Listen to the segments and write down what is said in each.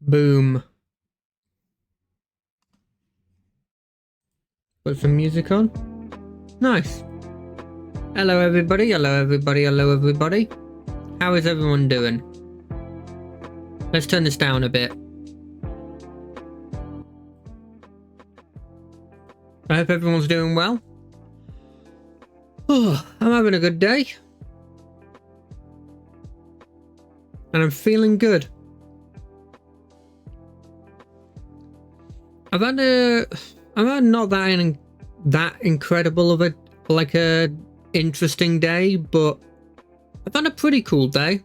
Boom. Put some music on. Nice. Hello everybody, hello everybody, hello everybody. How is everyone doing? Let's turn this down a bit. I hope everyone's doing well. Oh, I'm having a good day. And I'm feeling good. I've had not that incredible of a interesting day, but I've had a pretty cool day.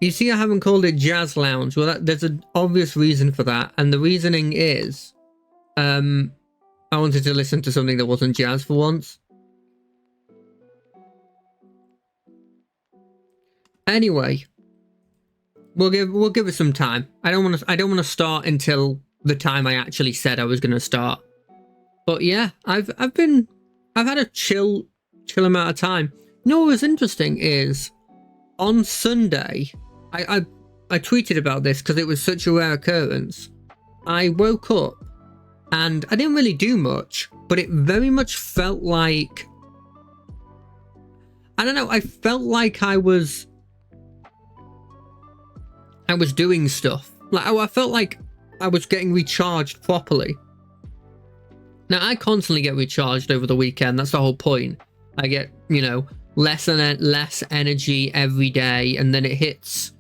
You see, I haven't called it Jazz Lounge. Well, there's an obvious reason for that, and the reasoning is, I wanted to listen to something that wasn't jazz for once. Anyway, we'll give it some time. I don't want to start until the time I actually said I was going to start. But yeah, I've had a chill amount of time. You know what was interesting is on Sunday, I tweeted about this because it was such a rare occurrence. I woke up and I didn't really do much, but it very much felt like, I don't know, I felt like I was doing stuff. Like, I felt like I was getting recharged properly. Now, I constantly get recharged over the weekend. That's the whole point. I get, you know, less energy every day, and then it hits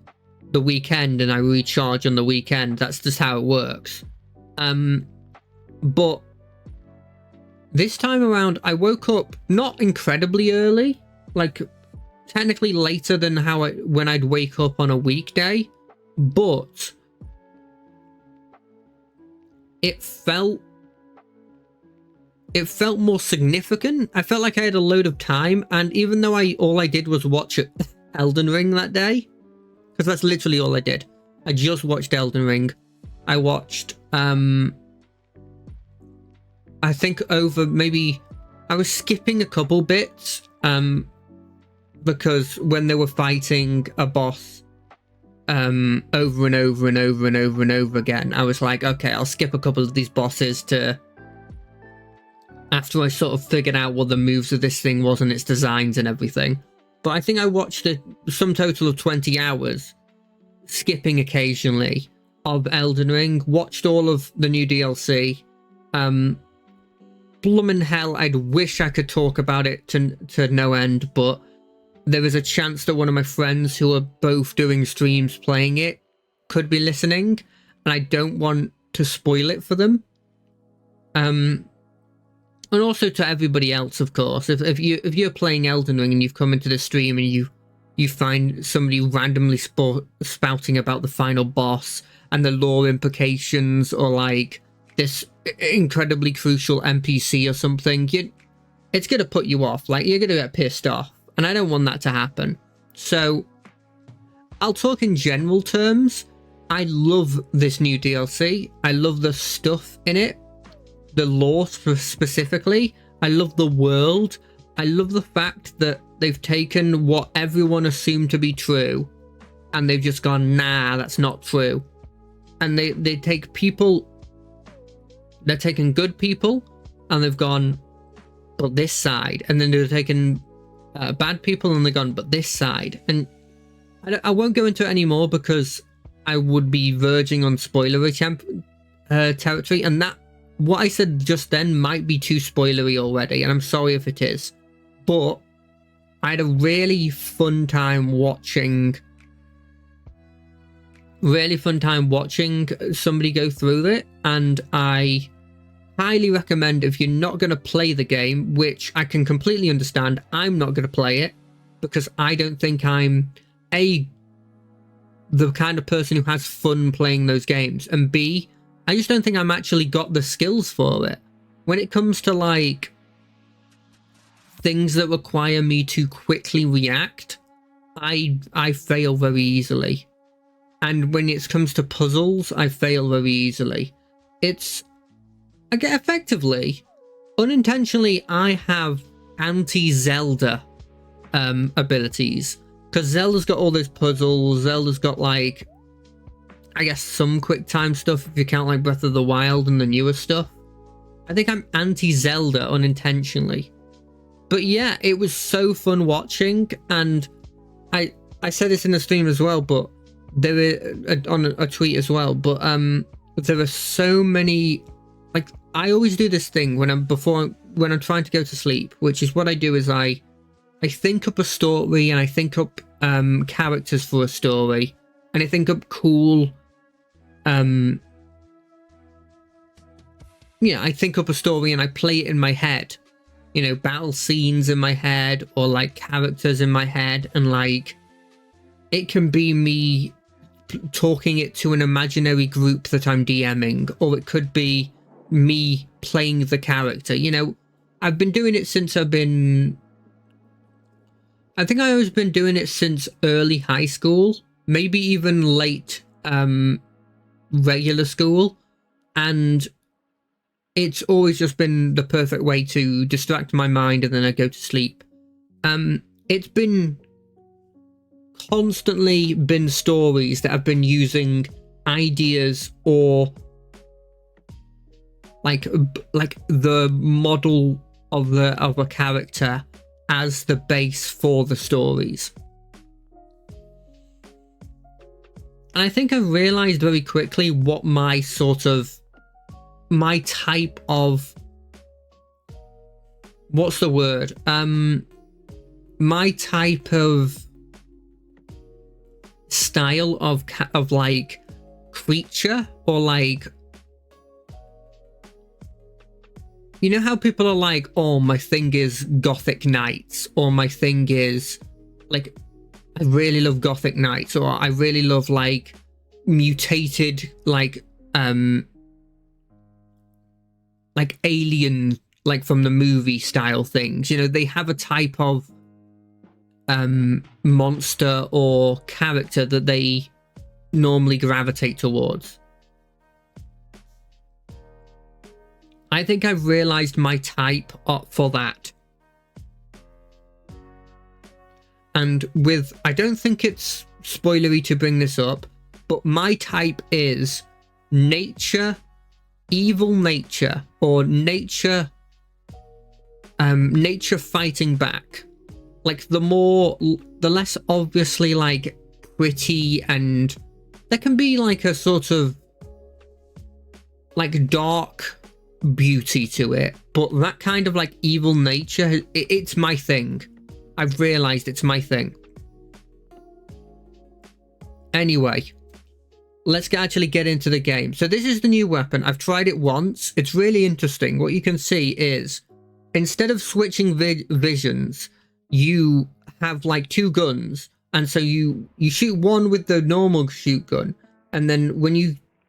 the weekend and I recharge on the weekend. That's just how it works. But this time around, I woke up not incredibly early, like technically later than when I'd wake up on a weekday, but it felt more significant. I felt like I had a load of time, and even though all I did was watch Elden Ring that day, because that's literally all I did. I just watched Elden Ring. I watched I think over maybe I was skipping a couple bits because when they were fighting a boss over and over and over and over and over again, I was like, okay, I'll skip a couple of these bosses after I sort of figured out what the moves of this thing was and its designs and everything. But I think I watched some total of 20 hours, skipping occasionally, of Elden Ring, watched all of the new DLC. Bloomin' hell, I'd wish I could talk about it to no end, but there is a chance that one of my friends who are both doing streams playing it could be listening, and I don't want to spoil it for them. And also to everybody else, of course. If you're playing Elden Ring and you've come into the stream and you find somebody randomly spouting about the final boss and the lore implications, or like this incredibly crucial NPC or something, it's gonna put you off. Like, you're gonna get pissed off, and I don't want that to happen. So I'll talk in general terms. I love this new DLC. I love the stuff in it. The lore specifically. I love the world. I love the fact that they've taken what everyone assumed to be true and they've just gone, nah, that's not true. And they take people, they're taking good people and they've gone, but this side. And then they're taking bad people and they've gone, but this side. And I won't go into it anymore because I would be verging on spoilery territory, and that what I said just then might be too spoilery already, and I'm sorry if it is. But I had a really fun time watching somebody go through it, and I highly recommend, if you're not going to play the game, which I can completely understand, I'm not going to play it because I don't think I'm the kind of person who has fun playing those games, and B, I just don't think I'm actually got the skills for it. When it comes to like things that require me to quickly react, I fail very easily. And when it comes to puzzles, I fail very easily. I get effectively, unintentionally, I have anti-Zelda abilities. because Zelda's got all those puzzles. Zelda's got like, I guess, some quick time stuff if you count like Breath of the Wild and the newer stuff. I think I'm anti-Zelda unintentionally. But yeah, it was so fun watching, and I said this in the stream as well, but there were on a tweet as well, but there are so many, like, I always do this thing when I'm trying to go to sleep, which is what I do is I think up a story, and I think up characters for a story, and I think up cool yeah, I think up a story and I play it in my head, you know, battle scenes in my head, or like characters in my head, and like it can be me talking it to an imaginary group that I'm DMing, or it could be me playing the character. You know, I've been doing it since I think I've always been doing it since early high school, maybe even late regular school, and it's always just been the perfect way to distract my mind, and then I go to sleep. It's been constantly been stories that have been using ideas or like the model of a character as the base for the stories. And I think I realized very quickly what my type of, what's the word? My type of style of like creature, or like, you know how people are like, oh, my thing is Gothic Knights, or my thing is like, I really love Gothic Knights, or I really love like mutated like alien, like from the movie style things. You know, they have a type of monster or character that they normally gravitate towards. I think I've realized my type for that. And I don't think it's spoilery to bring this up, but my type is nature, evil nature, or nature fighting back. Like the less obviously like pretty, and there can be like a sort of like dark beauty to it, but that kind of like evil nature, it's my thing. I've realized it's my thing. Anyway, let's actually get into the game. So this is the new weapon. I've tried it once. It's really interesting. What you can see is, instead of switching visions, you have like two guns, and so you shoot one with the normal shoot gun, and then when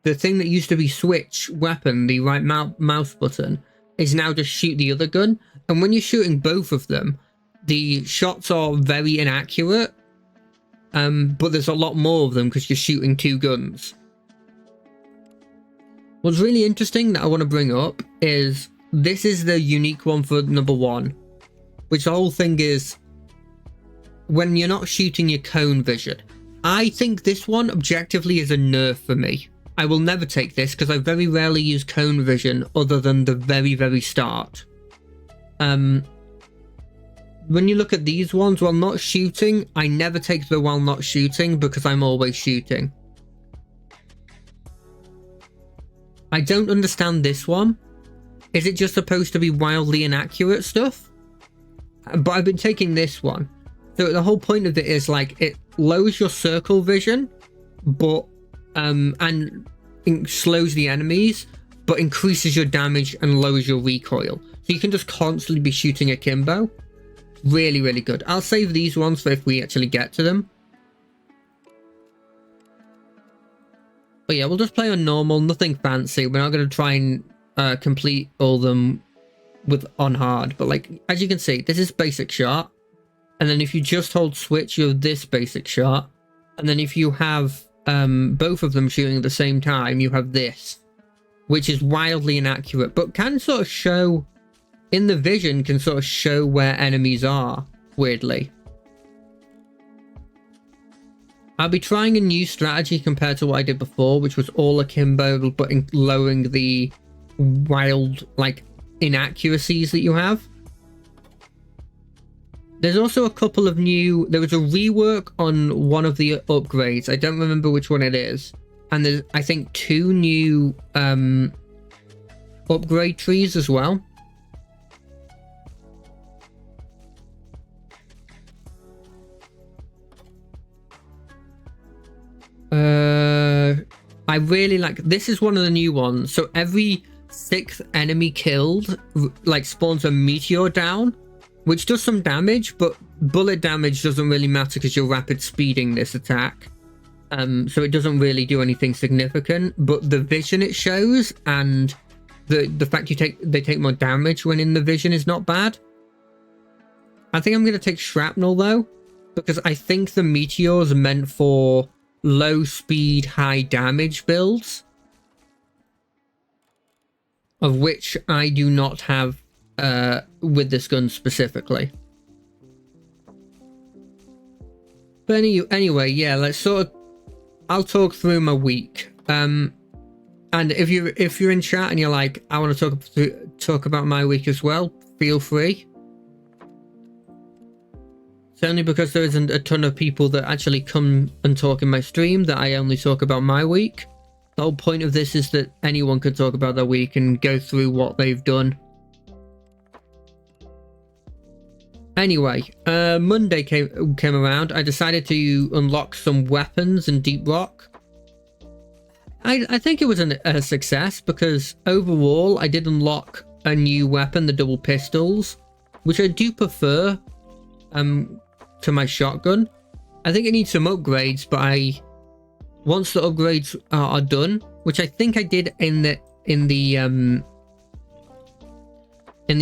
the thing that used to be switch weapon, the right mouse button, is now just shoot the other gun. And when you're shooting both of them, the shots are very inaccurate, but there's a lot more of them because you're shooting two guns. What's really interesting that I want to bring up is this is the unique one for number 1, which the whole thing is when you're not shooting your cone vision. I think this one objectively is a nerf for me. I will never take this because I very rarely use cone vision other than the very, very start. When you look at these ones while not shooting, I never take the while not shooting because I'm always shooting. I don't understand this one. Is it just supposed to be wildly inaccurate stuff? But I've been taking this one. So the whole point of it is like it lowers your circle vision, but and slows the enemies, but increases your damage and lowers your recoil. So you can just constantly be shooting akimbo. Really, really good. I'll save these ones for if we actually get to them. But yeah, we'll just play on normal, nothing fancy. We're not going to try and complete all of them on hard. But like, as you can see, this is basic shot. And then if you just hold switch, you have this basic shot. And then if you have both of them shooting at the same time, you have this, which is wildly inaccurate, but can sort of show, in the vision, can sort of show where enemies are, weirdly. I'll be trying a new strategy compared to what I did before, which was all akimbo, but lowering the wild, like, inaccuracies that you have. There's also a couple of new... There was a rework on one of the upgrades. I don't remember which one it is. And there's, I think, 2 new upgrade trees as well. I really like... This is one of the new ones. So every 6th enemy killed, like, spawns a meteor down, which does some damage, but bullet damage doesn't really matter because you're rapid speeding this attack. So it doesn't really do anything significant, but the vision it shows and the fact they take more damage when in the vision is not bad. I think I'm going to take shrapnel though, because I think the meteors are meant for low speed, high damage builds, of which I do not have with this gun specifically. But anyway, yeah, let's sort of... I'll talk through my week. And if you're in chat and you're like, I want to talk about my week as well, feel free. It's only because there isn't a ton of people that actually come and talk in my stream that I only talk about my week. The whole point of this is that anyone can talk about their week and go through what they've done. Anyway, Monday came around. I decided to unlock some weapons in Deep Rock. I think it was a success because overall I did unlock a new weapon, the double pistols, which I do prefer to my shotgun. I think it needs some upgrades, but once the upgrades are done, which I think I did in the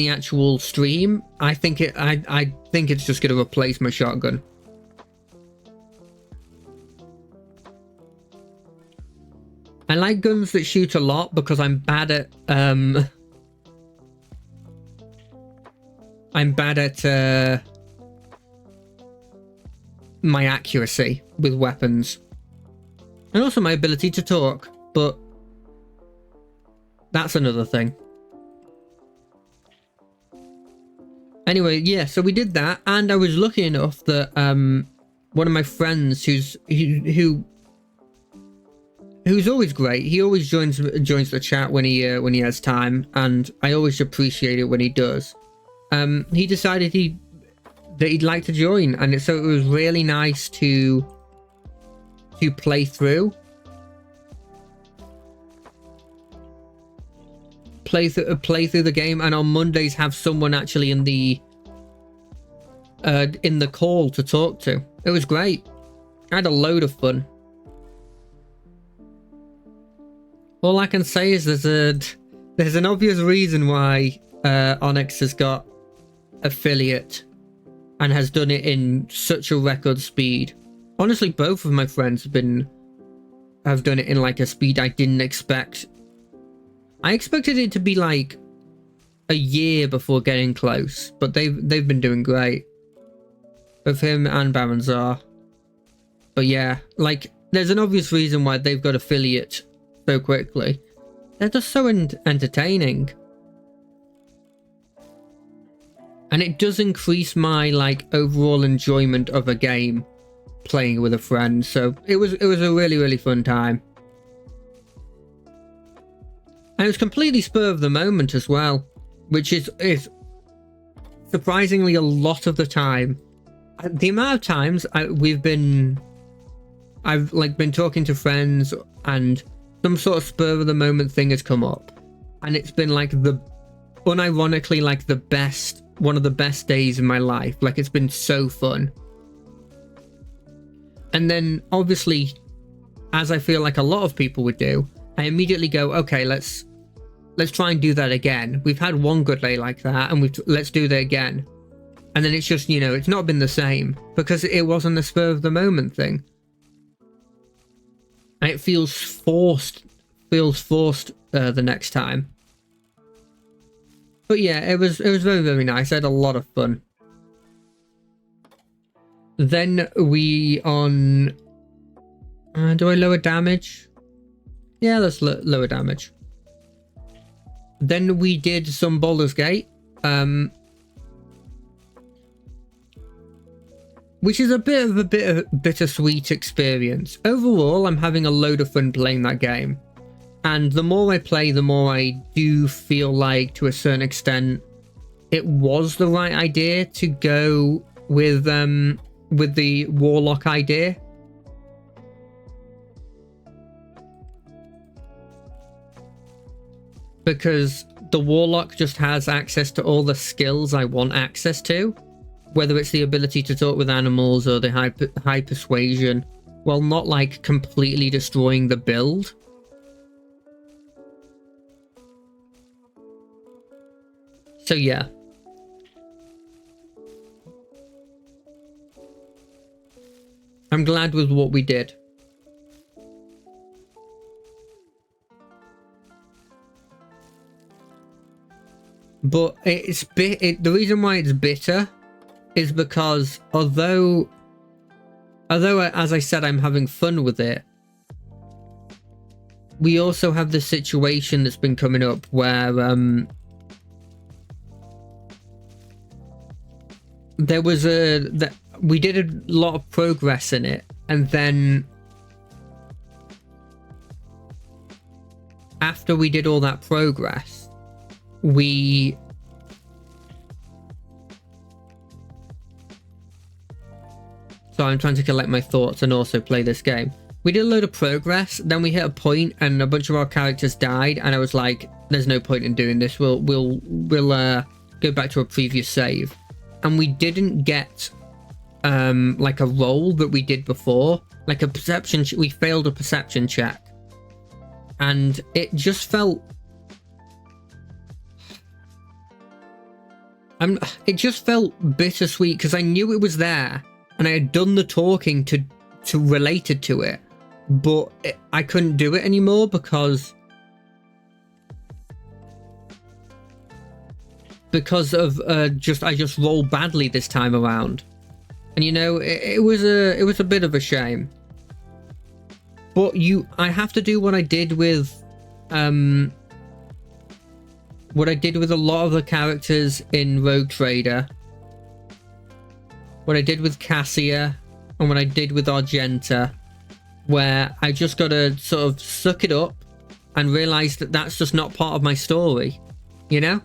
actual stream, I think it's just going to replace my shotgun. I like guns that shoot a lot because I'm bad at my accuracy with weapons, and also my ability to talk, but that's another thing. Anyway, yeah, so we did that, and I was lucky enough that one of my friends who's always great, he always joins the chat when he has time, and I always appreciate it when he does. He decided that he'd like to join, and so it was really nice to play through. Play through the game, and on Mondays have someone actually in the call to talk to. It was great. I had a load of fun. All I can say is there's an obvious reason why Onyx has got affiliate and has done it in such a record speed. Honestly, both of my friends have done it in like a speed I didn't expect. I expected it to be like a year before getting close, but they've been doing great. Both him and Baronzar. But yeah, like there's an obvious reason why they've got affiliate so quickly. They're just so entertaining. And it does increase my like overall enjoyment of a game playing with a friend. So it was a really fun time. And it was completely spur of the moment as well, which is surprisingly a lot of the time. The amount of times I've been talking to friends and some sort of spur of the moment thing has come up, and it's been like unironically like one of the best days in my life. Like it's been so fun. And then obviously, as I feel like a lot of people would do, I immediately go, okay, let's try and do that again. We've had one good day like that, and let's do that again. And then it's just, you know, it's not been the same because it wasn't a spur of the moment thing. And it feels forced the next time. But yeah, it was very nice. I had a lot of fun. Then we on Do I lower damage? Yeah, let's lower damage. Then we did some Baldur's Gate, which is a bit of a bittersweet experience. Overall, I'm having a load of fun playing that game. And the more I play, the more I do feel like, to a certain extent, it was the right idea to go with the Warlock idea. Because the Warlock just has access to all the skills I want access to. Whether it's the ability to talk with animals or the high persuasion, while not like completely destroying the build. So yeah. I'm glad with what we did. But the reason why it's bitter is because although as I said, I'm having fun with it, we also have the situation that's been coming up where there was we did a lot of progress in it, and then after we did all that progress, so I'm trying to collect my thoughts and also play this game. We did a load of progress, then we hit a point and a bunch of our characters died, and I was like, there's no point in doing this. We'll go back to a previous save. And we didn't get like a roll that we did before, like a perception. We failed a perception check, and it just felt it just felt bittersweet because I knew it was there and I had done the talking to related to it, but I couldn't do it anymore because of I just rolled badly this time around. And you know, it was a bit of a shame. But I have to do what I did with a lot of the characters in Rogue Trader, what I did with Cassia, and what I did with Argenta, where I just gotta sort of suck it up and realize that that's just not part of my story, you know?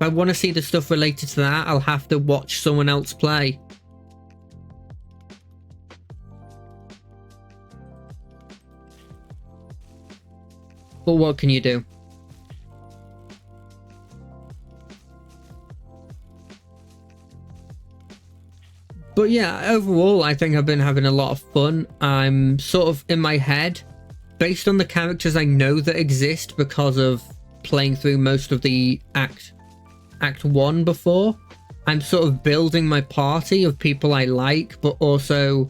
If I want to see the stuff related to that, I'll have to watch someone else play. But what can you do? But yeah, overall, I think I've been having a lot of fun. I'm sort of in my head, based on the characters I know that exist because of playing through most of the Act 1 before, I'm sort of building my party of people I like, but also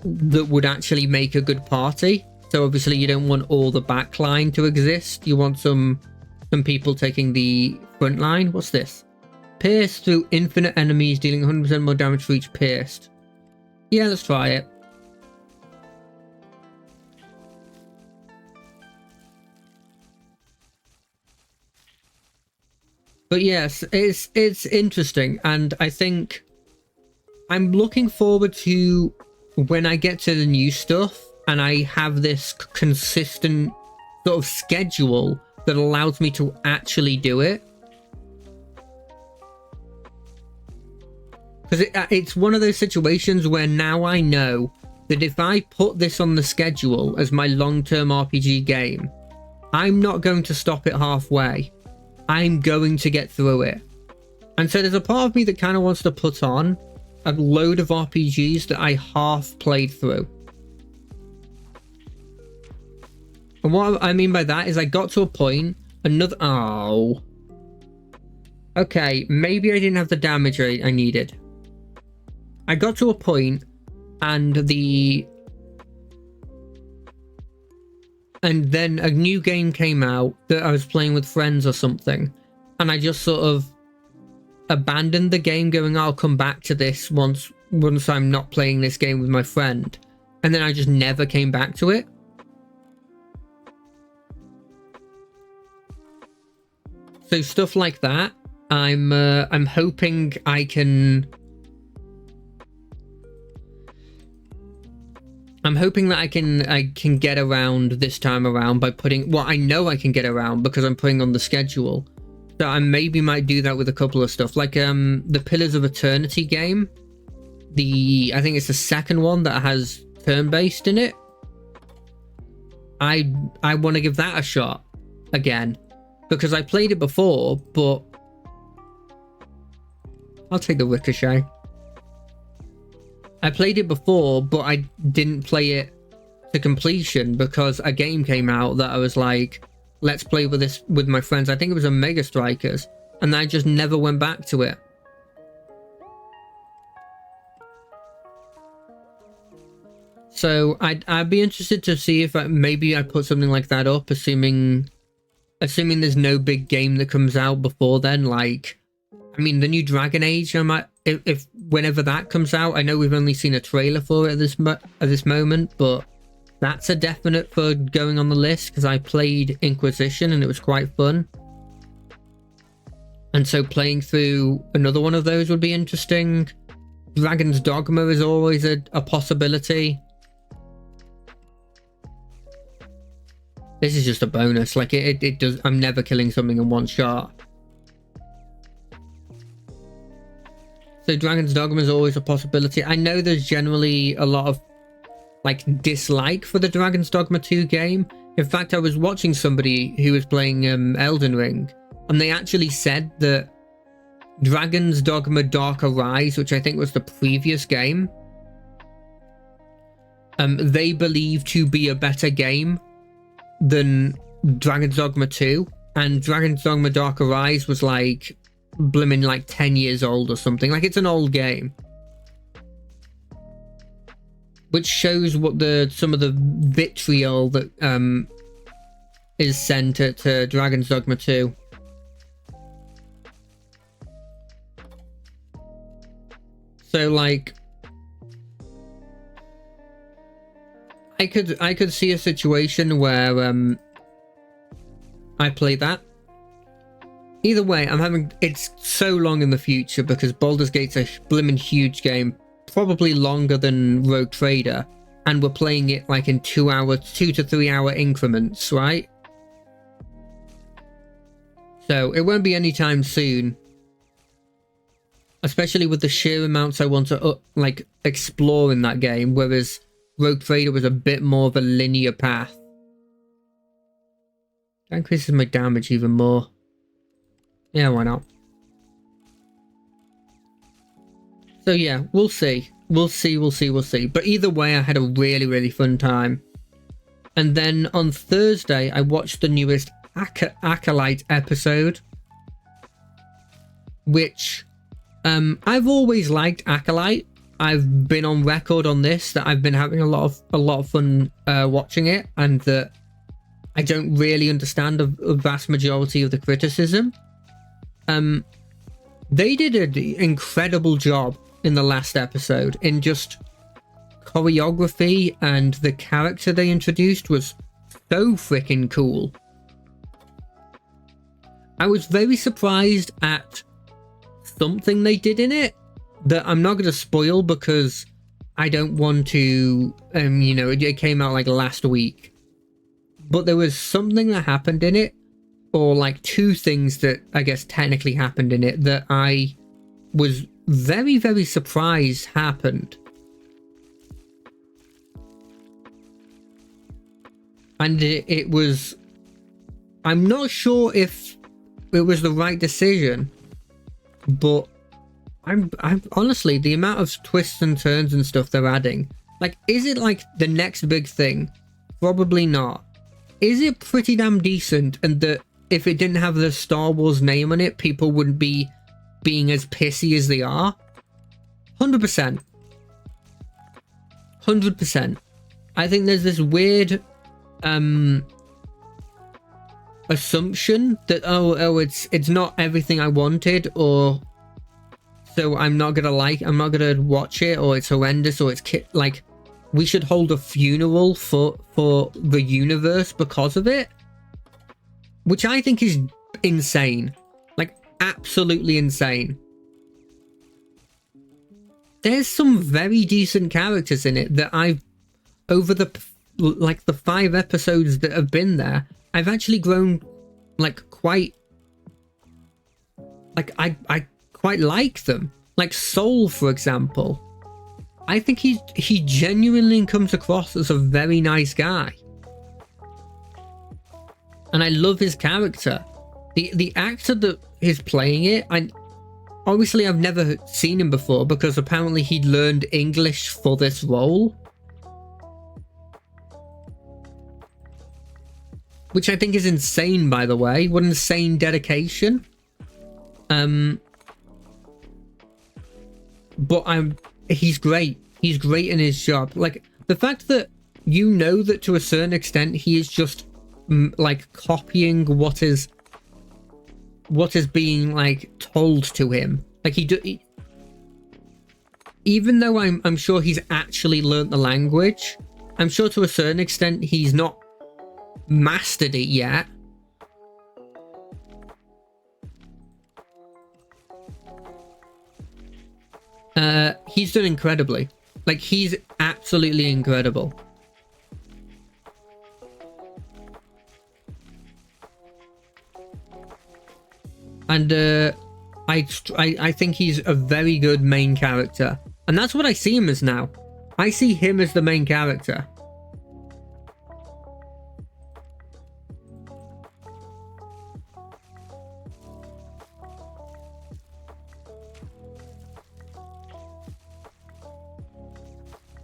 that would actually make a good party. So obviously you don't want all the backline to exist. You want some people taking the front line. What's this? Pierce through infinite enemies, dealing 100% more damage for each pierced. Yeah, let's try it. But yes, it's interesting, and I think I'm looking forward to when I get to the new stuff and I have this consistent sort of schedule that allows me to actually do it. Because it's one of those situations where now I know that if I put this on the schedule as my long-term RPG game, I'm not going to stop it halfway. I'm going to get through it. And so there's a part of me that kind of wants to put on a load of RPGs that I half played through. And what I mean by that is I got to a point, oh. Okay, maybe I didn't have the damage I needed. I got to a point and then a new game came out that I was playing with friends or something, and I just sort of abandoned the game, going, I'll come back to this once I'm not playing this game with my friend. and then I just never came back to it. So stuff like that, I'm hoping I can. I'm hoping that I can get around this time around by putting. Well, I know I can get around because I'm putting on the schedule. So I maybe might do that with a couple of stuff, like the Pillars of Eternity game. I think it's the second one that has turn-based in it. I want to give that a shot again because I played it before, but I'll take the Ricochet. I played it before, but I didn't play it to completion because a game came out that I was like, let's play with this with my friends. I think it was a Mega Strikers, and I just never went back to it. So I'd be interested to see if maybe I put something like that up, assuming there's no big game that comes out before then. Like, I mean, the new Dragon Age, I might, if whenever that comes out. I know we've only seen a trailer for it at this moment, but that's a definite for going on the list because I played Inquisition and it was quite fun. And so playing through another one of those would be interesting. Dragon's Dogma is always a possibility. This is just a bonus. Like it does. I'm never killing something in one shot. So Dragon's Dogma is always a possibility. I know there's generally a lot of like dislike for the Dragon's Dogma 2 game. In fact, I was watching somebody who was playing Elden Ring, and they actually said that Dragon's Dogma Dark Arise, which I think was the previous game, they believe to be a better game than Dragon's Dogma 2, and Dragon's Dogma Dark Arise was like blimmin' like 10 years old or something. Like, it's an old game, which shows what some of the vitriol that is sent to Dragon's Dogma 2. So like I could see a situation where I play that. Either way, it's so long in the future because Baldur's Gate's a blimmin' huge game, probably longer than Rogue Trader, and we're playing it like in 2 to 3 hour increments, right? So it won't be anytime soon, especially with the sheer amounts I want to like explore in that game, whereas Rogue Trader was a bit more of a linear path. That increases my damage even more. Yeah, why not? So yeah, we'll see. We'll see. But either way, I had a really, really fun time. And then on Thursday, I watched the newest Acolyte episode, which I've always liked Acolyte. I've been on record on this that I've been having a lot of fun watching it, and that I don't really understand a vast majority of the criticism. They did an incredible job in the last episode in just choreography, and the character they introduced was so freaking cool. I was very surprised at something they did in it that I'm not going to spoil because I don't want to, you know, it came out like last week. But there was something that happened in it, or like two things that I guess technically happened in it that I was very, very surprised happened. And it was, I'm not sure if it was the right decision, but I'm honestly, the amount of twists and turns and stuff they're adding, like, is it like the next big thing? Probably not. Is it pretty damn decent, and that if it didn't have the Star Wars name on it, people wouldn't be being as pissy as they are? 100%. 100%. I think there's this weird assumption that it's not everything I wanted, or so I'm not gonna watch it, or it's horrendous, or it's like we should hold a funeral for the universe because of it, which I think is insane, like absolutely insane. There's some very decent characters in it that I've, over the 5 episodes that have been there, I've actually grown like quite, like I quite like them. Like Soul, for example. I think he genuinely comes across as a very nice guy. And I love his character. The actor that is playing it, obviously I've never seen him before because apparently he'd learned English for this role. Which I think is insane, by the way. What insane dedication. But he's great. He's great in his job. Like, the fact that you know that to a certain extent he is just like copying what is being like told to him. Like even though I'm sure he's actually learnt the language, I'm sure to a certain extent he's not mastered it yet. He's done incredibly. Like, he's absolutely incredible. And I think he's a very good main character. And that's what I see him as now. I see him as the main character.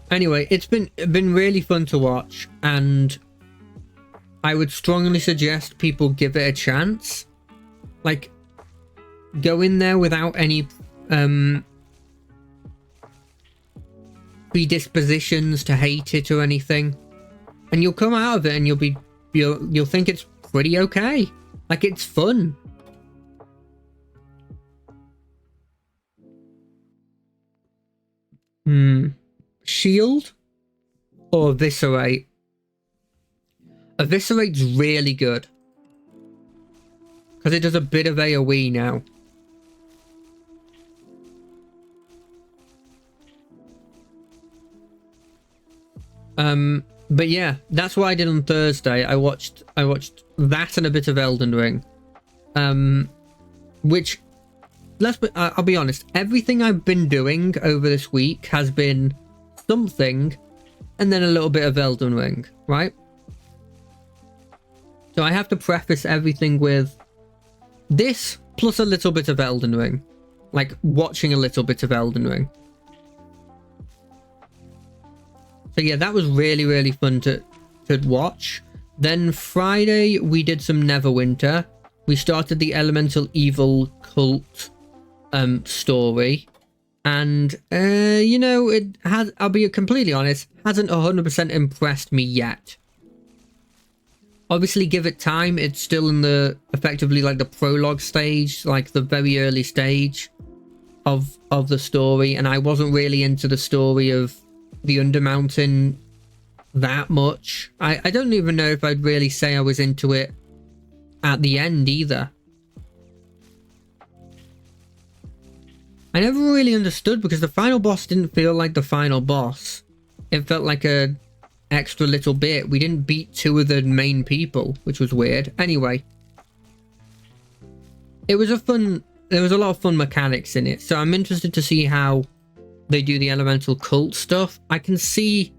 Anyway, it's been really fun to watch, and I would strongly suggest people give it a chance. Like, go in there without any predispositions to hate it or anything, and you'll come out of it and you'll think it's pretty okay. Like, it's fun. Shield or Eviscerate? Eviscerate's really good because it does a bit of AoE now. But yeah, that's what I did on Thursday. I watched that and a bit of Elden Ring. Which, I'll be honest, everything I've been doing over this week has been something and then a little bit of Elden Ring, right? So I have to preface everything with this plus a little bit of Elden Ring. Like, watching a little bit of Elden Ring. So yeah, that was really, really fun to watch. Then Friday, we did some Neverwinter. We started the Elemental Evil cult story. And, you know, it has, I'll be completely honest, hasn't 100% impressed me yet. Obviously, give it time. It's still in the, effectively, like, the prologue stage, like, the very early stage of the story. And I wasn't really into the story of the Undermountain that much. I don't even know if I'd really say I was into it at the end either. I never really understood because the final boss didn't feel like the final boss. It felt like a extra little bit. We didn't beat 2 of the main people, which was weird. Anyway, it was there was a lot of fun mechanics in it, so I'm interested to see how they do the elemental cult stuff. I can see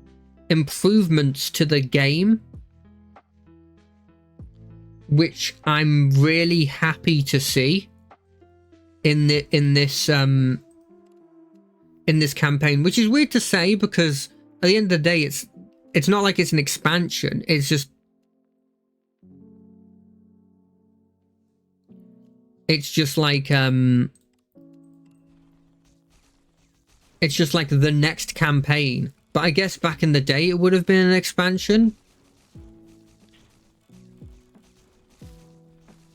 improvements to the game, which I'm really happy to see in this campaign, which is weird to say because at the end of the day it's not like it's an expansion. It's just like it's just like the next campaign. But I guess back in the day it would have been an expansion.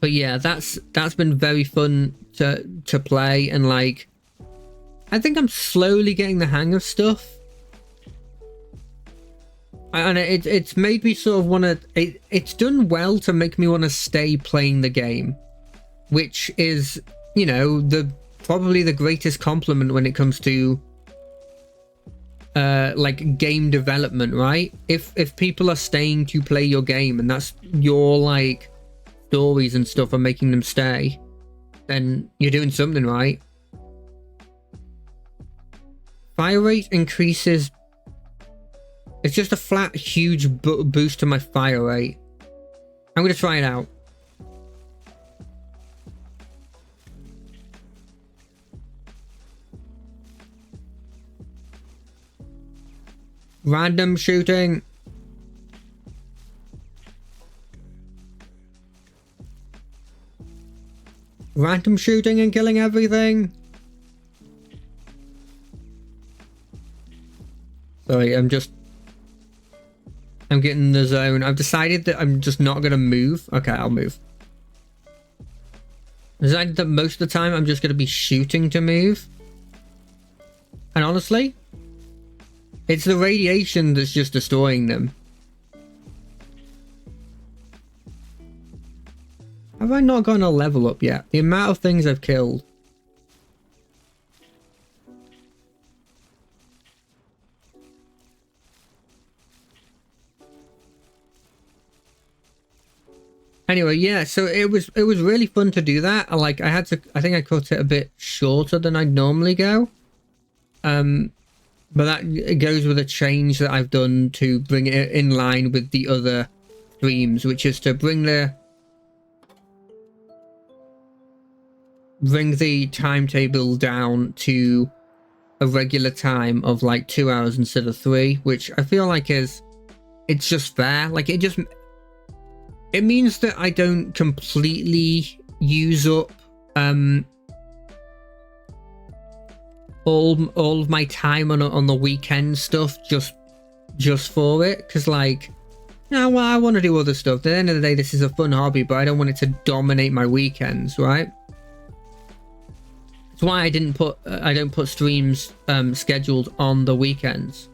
But yeah, that's been very fun to play, and like I think I'm slowly getting the hang of stuff. And it's made me sort of want to, it's done well to make me want to stay playing the game, which is, you know, probably the greatest compliment when it comes to like game development, right? If people are staying to play your game and that's your like stories and stuff are making them stay, then you're doing something right. Fire rate increases. It's just a flat huge boost to my fire rate. I'm gonna try it out. Random shooting. Random shooting and killing everything. Sorry, I'm getting in the zone. I've decided that I'm just not gonna move. Okay, I'll move. I decided that most of the time I'm just gonna be shooting to move. And honestly, it's the radiation that's just destroying them. Have I not gotten a level up yet? The amount of things I've killed. Anyway, yeah, so it was really fun to do that. I think I cut it a bit shorter than I'd normally go. But that it goes with a change that I've done to bring it in line with the other streams, which is to bring the timetable down to a regular time of like 2 hours instead of 3, which I feel like it's just fair. Like it means that I don't completely use up all of my time on the weekend stuff just for it, because like, no, well, I want to do other stuff. At the end of the day, this is a fun hobby, but I don't want it to dominate my weekends, right? That's why I don't put streams scheduled on the weekends.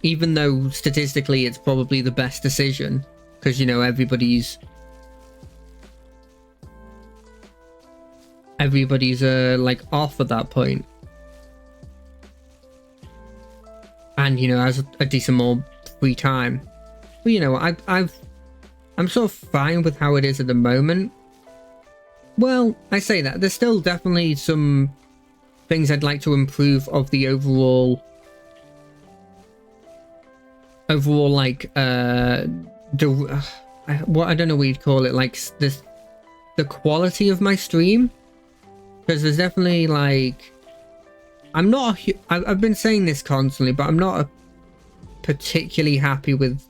Even though statistically it's probably the best decision, because, you know, everybody's like off at that point, and you know, has a decent more free time. But you know, I'm sort of fine with how it is at the moment. Well, I say that there's still definitely some things I'd like to improve of the overall like what I don't know what you'd call it, like the quality of my stream, because there's definitely like I've been saying this constantly, but I'm not particularly happy with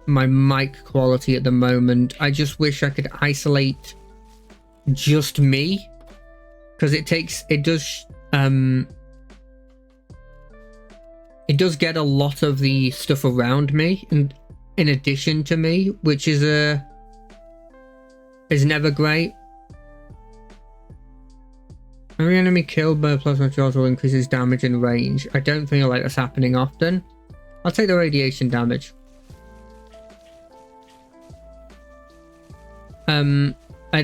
my mic quality at the moment. I just wish I could isolate just me, because it does get a lot of the stuff around me and in addition to me, which is never great. Every enemy killed by a plasma charge will increase his damage and range. I don't feel like that's happening often. I'll take the radiation damage.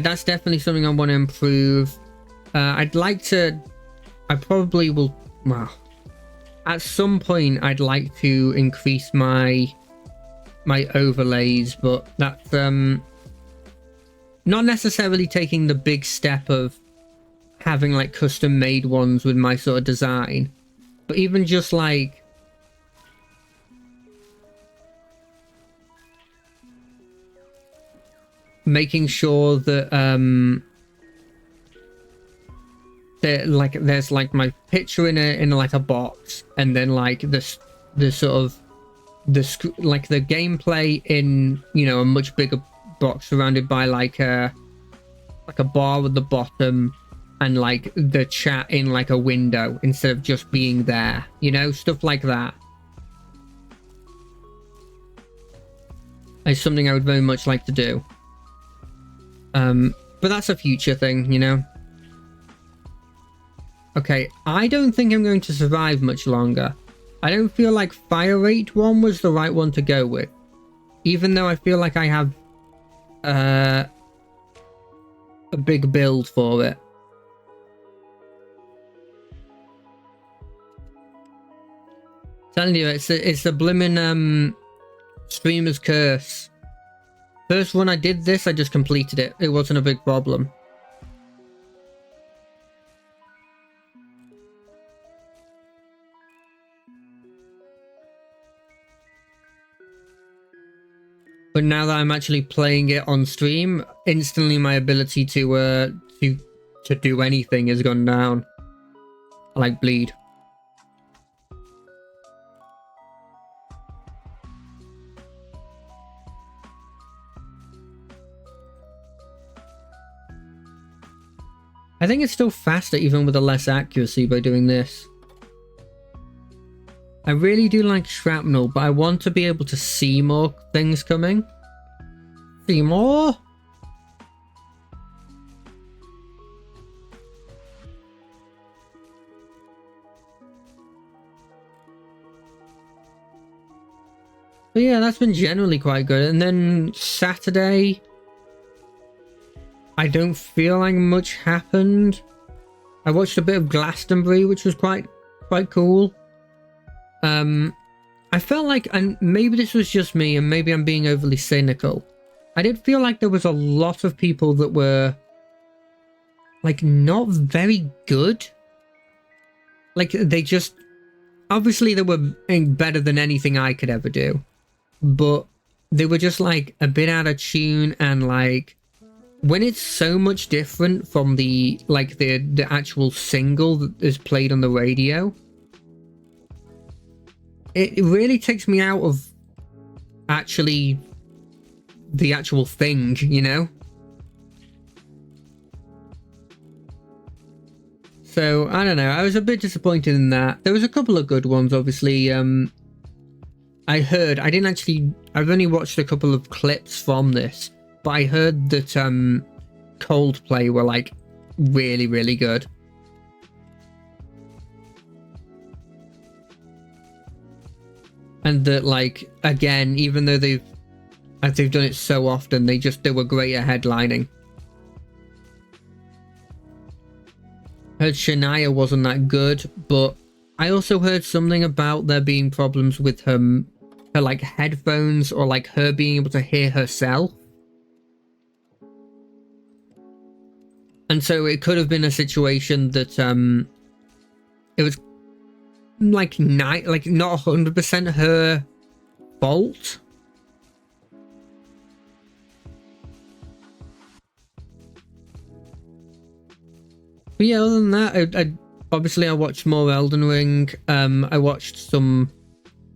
That's definitely something I want to improve. I probably will, well, at some point I'd like to increase my overlays, but that's not necessarily taking the big step of having like custom made ones with my sort of design, but even just like making sure that like there's like my picture in like a box, and then like the sort of like the gameplay in, you know, a much bigger box surrounded by like a bar at the bottom, and like the chat in like a window instead of just being there, you know, stuff like that. It's something I would very much like to do. But that's a future thing, you know. Okay, I don't think I'm going to survive much longer. I don't feel like fire rate one was the right one to go with. Even though I feel like I have a big build for it. Telling you, it's a blimmin' streamer's curse. First one I did this, I just completed it. It wasn't a big problem. But now that I'm actually playing it on stream, instantly my ability to do anything has gone down. I like bleed. I think it's still faster even with a less accuracy by doing this. I really do like shrapnel, but I want to be able to see more things coming. See more? But yeah, that's been generally quite good. And then Saturday, I don't feel like much happened. I watched a bit of Glastonbury, which was quite cool. I felt like, and maybe this was just me, and maybe I'm being overly cynical. I did feel like there was a lot of people that were like not very good. Like they just, obviously they were better than anything I could ever do, but they were just like a bit out of tune. And like when it's so much different from the actual single that is played on the radio, it really takes me out of actually the actual thing, you know? So, I don't know. I was a bit disappointed in that. There was a couple of good ones, obviously. I've only watched a couple of clips from this, but I heard that Coldplay were like really, really good. And that, like, again, even though they've done it so often, they were great at headlining. Heard Shania wasn't that good, but I also heard something about there being problems with her like headphones, or like her being able to hear herself. And so it could have been a situation that it was like not 100% her fault. But yeah, other than that, obviously I watched more Elden Ring. I watched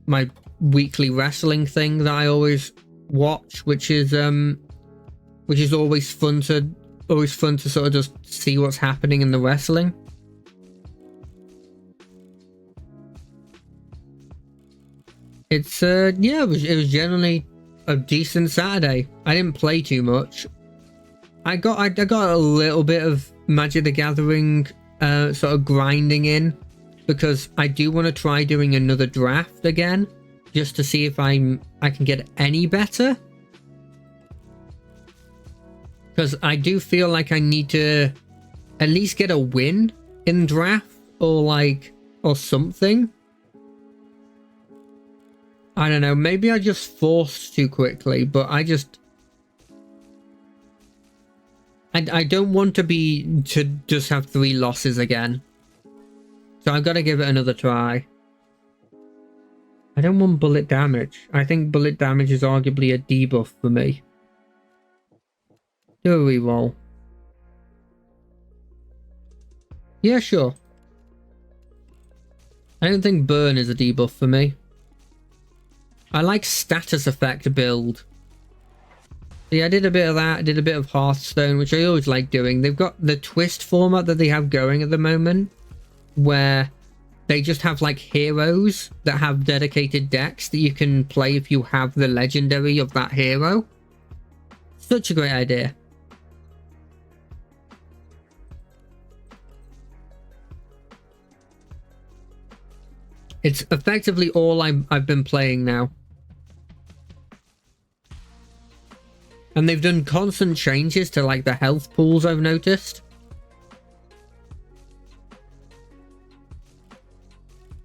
my weekly wrestling thing that I always watch, which is always fun to sort of just see what's happening in the wrestling. It's yeah, it was generally a decent Saturday. I didn't play too much. I got a little bit of Magic the Gathering sort of grinding in, because I do want to try doing another draft again, just to see if I can get any better. Because I do feel like I need to at least get a win in draft, or something. I don't know, maybe I just forced too quickly, but I don't want to just have 3 losses again. So I've got to give it another try. I don't want bullet damage. I think bullet damage is arguably a debuff for me. Do a reroll. Yeah, sure. I don't think burn is a debuff for me. I like status effect build. Yeah, I did a bit of that. I did a bit of Hearthstone, which I always like doing. They've got the twist format that they have going at the moment, where they just have like heroes that have dedicated decks that you can play if you have the legendary of that hero. Such a great idea. It's effectively all I've been playing now. And they've done constant changes to like the health pools, I've noticed.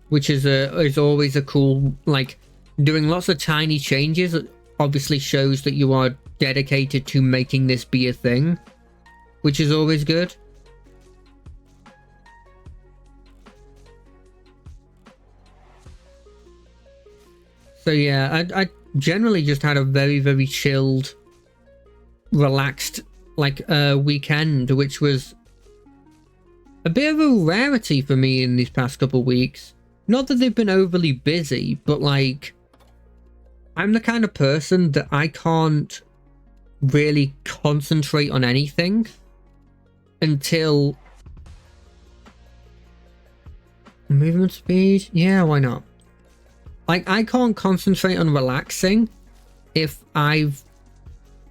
Which is always a cool, like, doing lots of tiny changes obviously shows that you are dedicated to making this be a thing, which is always good. So yeah, I generally just had a very, very chilled, relaxed, like, weekend, which was a bit of a rarity for me in these past couple weeks. Not that they've been overly busy, but like, I'm the kind of person that I can't really concentrate on anything until movement speed. Yeah, why not? Like, I can't concentrate on relaxing if I'm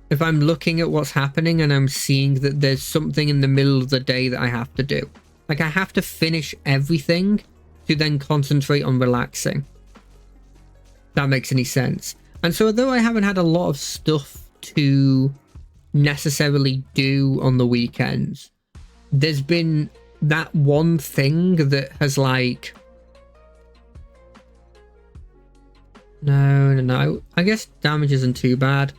looking at what's happening and I'm seeing that there's something in the middle of the day that I have to do. Like, I have to finish everything to then concentrate on relaxing. That makes any sense. And so although I haven't had a lot of stuff to necessarily do on the weekends, there's been that one thing that has like... No. I guess damage isn't too bad.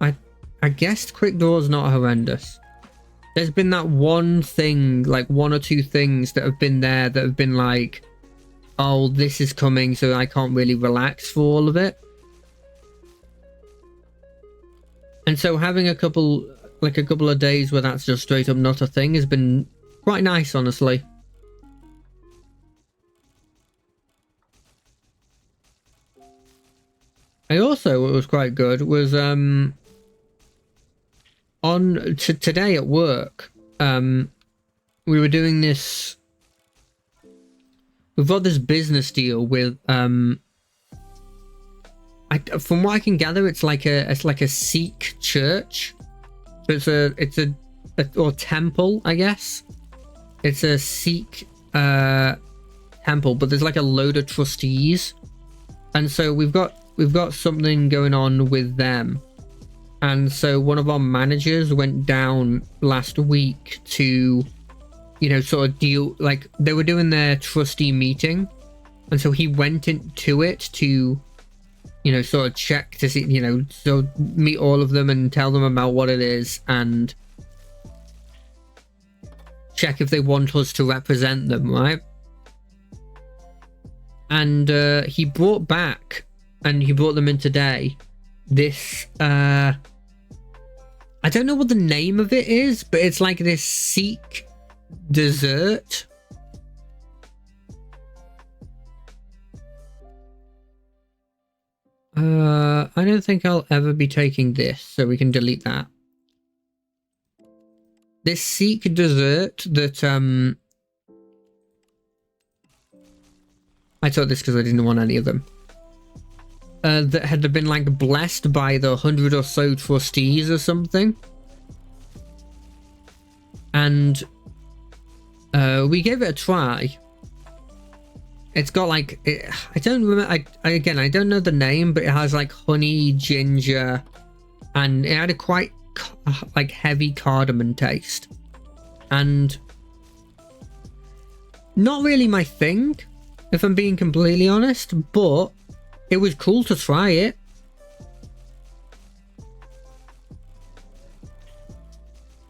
I guess quick door's not horrendous. There's been that one thing, like one or two things that have been there that have been like, oh, this is coming, so I can't really relax for all of it. And so having a couple of days where that's just straight up not a thing has been quite nice, honestly. I also, what was quite good was, today at work, we were doing this. We've got this business deal with from what I can gather, it's like a Sikh church. So it's a or temple, I guess. It's a Sikh temple, but there's like a load of trustees, and so we've got something going on with them. And so one of our managers went down last week to, you know, sort of deal, like they were doing their trustee meeting. And so he went into it to, you know, sort of check to see, you know, so meet all of them and tell them about what it is and check if they want us to represent them, right? And he brought back, and he brought them in today, this I don't know what the name of it is, but it's like this Sikh dessert. I don't think I'll ever be taking this, so we can delete that. This Sikh dessert that I took this because I didn't want any of them. That had been like blessed by the 100 or so trustees or something, and we gave it a try. It's got like I don't remember. I don't know the name, but it has like honey, ginger, and it had a quite like heavy cardamom taste, and not really my thing, if I'm being completely honest, but it was cool to try it.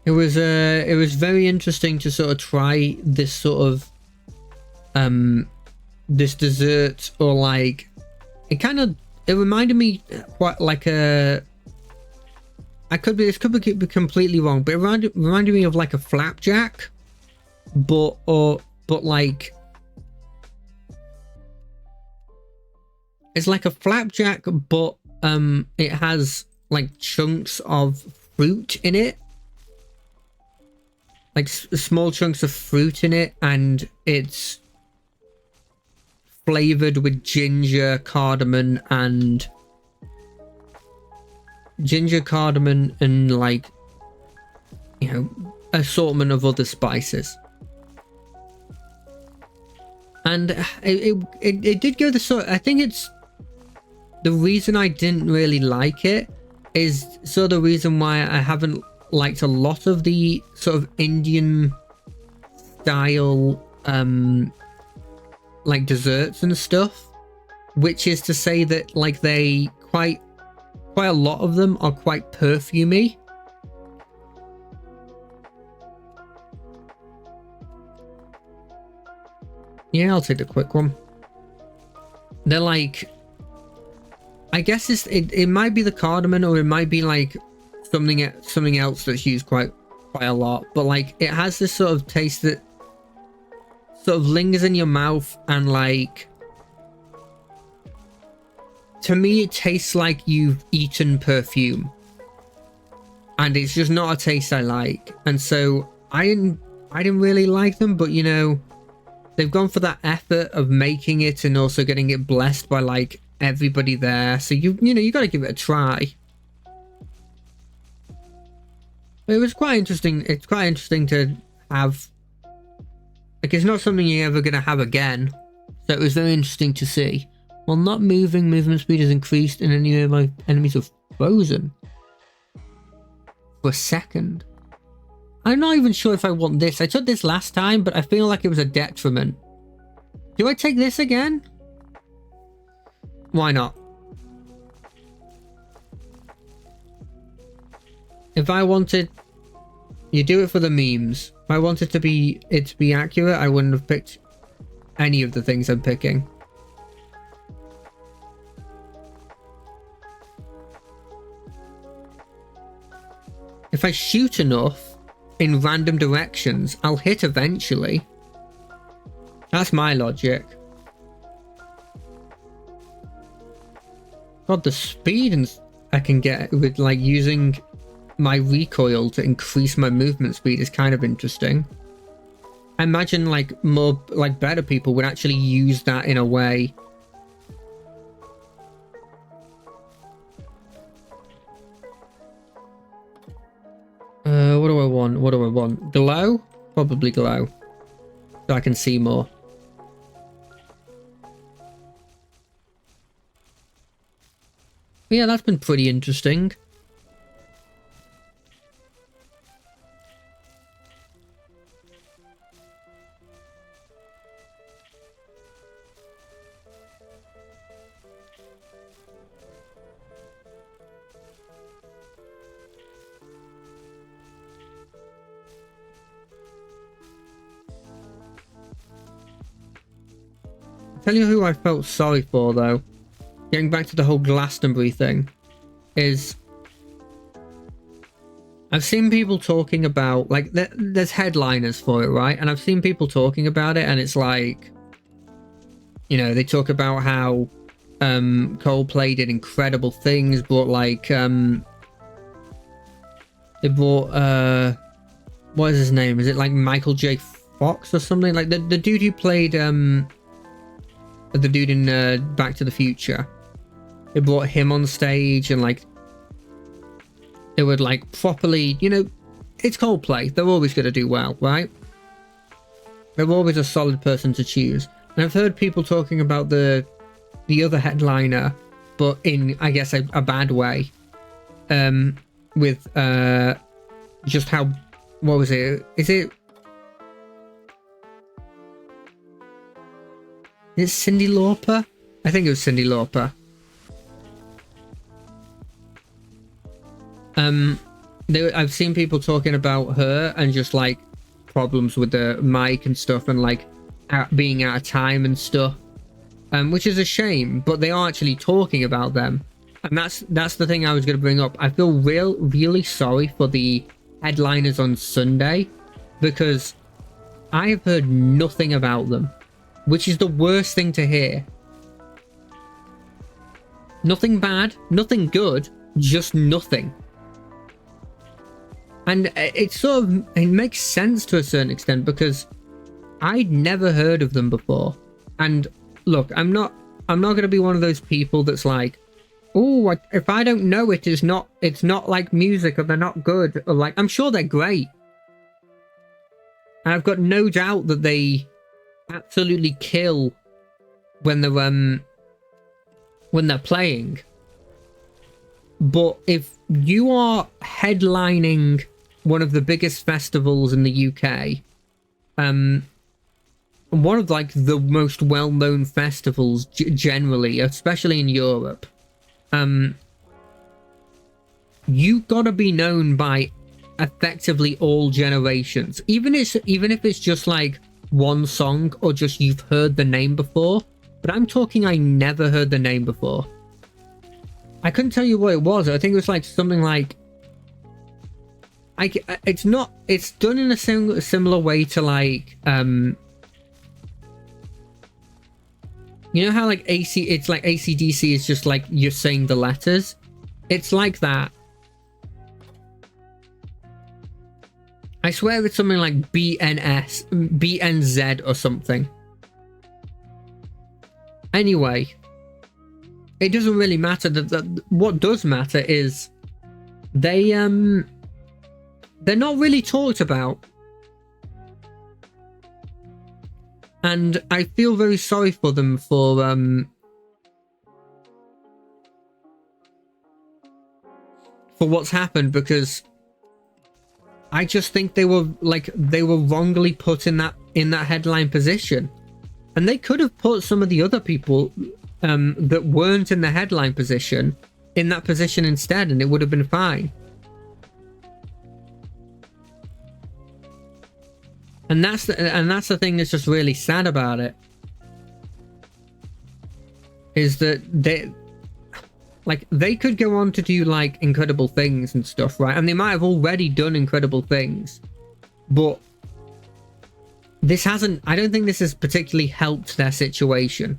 It was very interesting to sort of try this sort of this dessert, or like it reminded me quite like this could be completely wrong, but it reminded me of like a flapjack, but like it's like a flapjack, but it has like chunks of fruit in it, like small chunks of fruit in it, and it's flavored with ginger, cardamom, and like, you know, assortment of other spices. And it did go the sort. I think it's the reason I didn't really like it is sort of the reason why I haven't liked a lot of the sort of Indian style like desserts and stuff, which is to say that like they quite a lot of them are quite perfumey. Yeah, I'll take the quick one. They're like, I guess it might be the cardamom, or it might be like something else that's used quite a lot, but like it has this sort of taste that sort of lingers in your mouth, and like to me it tastes like you've eaten perfume, and it's just not a taste I like. And so I didn't really like them, but you know, they've gone for that effort of making it and also getting it blessed by like everybody there, so you know you got to give it a try. It was quite interesting. It's quite interesting to have, like, it's not something you're ever going to have again, so it was very interesting to see. While not moving, movement speed is increased and any of my enemies are frozen for a second. I'm not even sure if I want this. I took this last time, but I feel like it was a detriment. Do I take this again? Why not? If I wanted, you do it for the memes. If I wanted to be accurate, I wouldn't have picked any of the things I'm picking. If I shoot enough in random directions, I'll hit eventually. That's my logic. God, the speed I can get with like using my recoil to increase my movement speed is kind of interesting. I imagine like better people would actually use that in a way. What do I want? What do I want? Glow? Probably glow, so I can see more. But yeah, that's been pretty interesting. Tell you who I felt sorry for though, getting back to the whole Glastonbury thing, is I've seen people talking about, like, there's headliners for it, right? And I've seen people talking about it, and it's like, you know, they talk about how Coldplay did incredible things, but like they brought what is his name? Is it like Michael J. Fox or something? Like the dude who played the dude in Back to the Future. They brought him on stage, and like they would like properly, you know, it's Coldplay. They're always going to do well, right? They're always a solid person to choose. And I've heard people talking about the other headliner, but in, I guess, a bad way. With just how, what was it? Is it Cyndi Lauper? I think it was Cyndi Lauper. I've seen people talking about her and just like problems with the mic and stuff, and like being out of time and stuff, which is a shame. But they are actually talking about them, and that's the thing I was going to bring up. I feel really sorry for the headliners on Sunday, because I have heard nothing about them, which is the worst thing to hear. Nothing bad, nothing good, just nothing. And it sort of, it makes sense to a certain extent, because I'd never heard of them before. And look, I'm not going to be one of those people that's like, oh, if I don't know it, it's not like music, or they're not good, or like, I'm sure they're great. I've got no doubt that they absolutely kill when they're playing. But if you are headlining one of the biggest festivals in the UK, one of like the most well-known festivals generally, especially in Europe, you gotta be known by effectively all generations, even if it's just like one song or just you've heard the name before. But I'm talking I never heard the name before. I couldn't tell you what it was. I think it was like something like it's done in a similar way to like you know how like it's like AC/DC is just like you're saying the letters. It's like that. I swear it's something like BNZ or something. Anyway, it doesn't really matter. What does matter is they're not really talked about. And I feel very sorry for them for what's happened, because I just think they were wrongly put in that headline position. And they could have put some of the other people that weren't in the headline position in that position instead, and it would have been fine. And that's the thing that's just really sad about it, is that they could go on to do like incredible things and stuff, right? And they might have already done incredible things, but this hasn't. I don't think this has particularly helped their situation.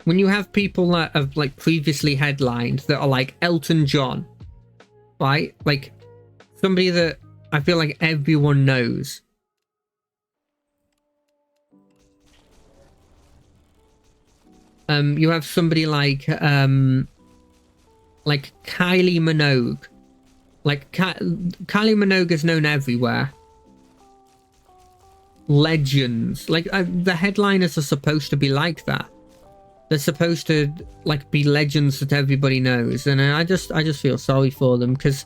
When you have people that have like previously headlined that are like Elton John, right? Like somebody that I feel like everyone knows. You have somebody like Kylie Minogue. Like Kylie Minogue is known everywhere. Legends. Like the headliners are supposed to be like that. They're supposed to like be legends that everybody knows, and I just feel sorry for them, because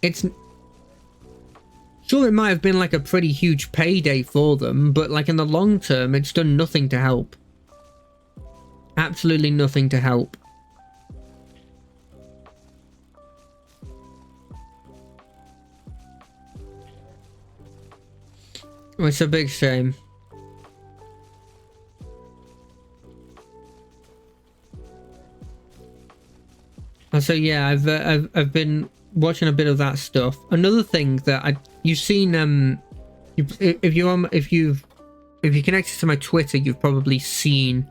it's sure it might have been like a pretty huge payday for them, but like in the long term, it's done nothing to help. Absolutely nothing to help. It's a big shame. So yeah, I've been watching a bit of that stuff. Another thing that you've seen, if you connected to my Twitter, you've probably seen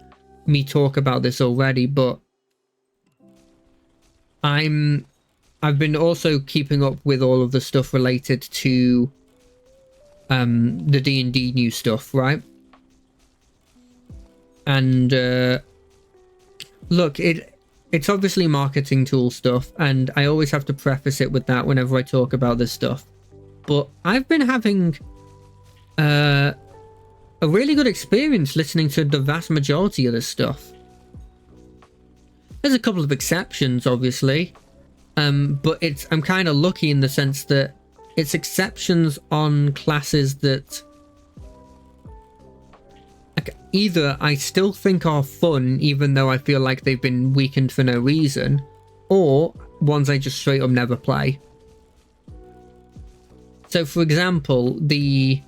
me talk about this already. But I've been also keeping up with all of the stuff related to the D&D new stuff, right? And look, it's obviously marketing tool stuff, and I always have to preface it with that whenever I talk about this stuff. But I've been having a really good experience listening to the vast majority of this stuff. There's a couple of exceptions, obviously, but I'm kind of lucky in the sense that it's exceptions on classes that either I still think are fun, even though I feel like they've been weakened for no reason, or ones I just straight up never play. So, for example, the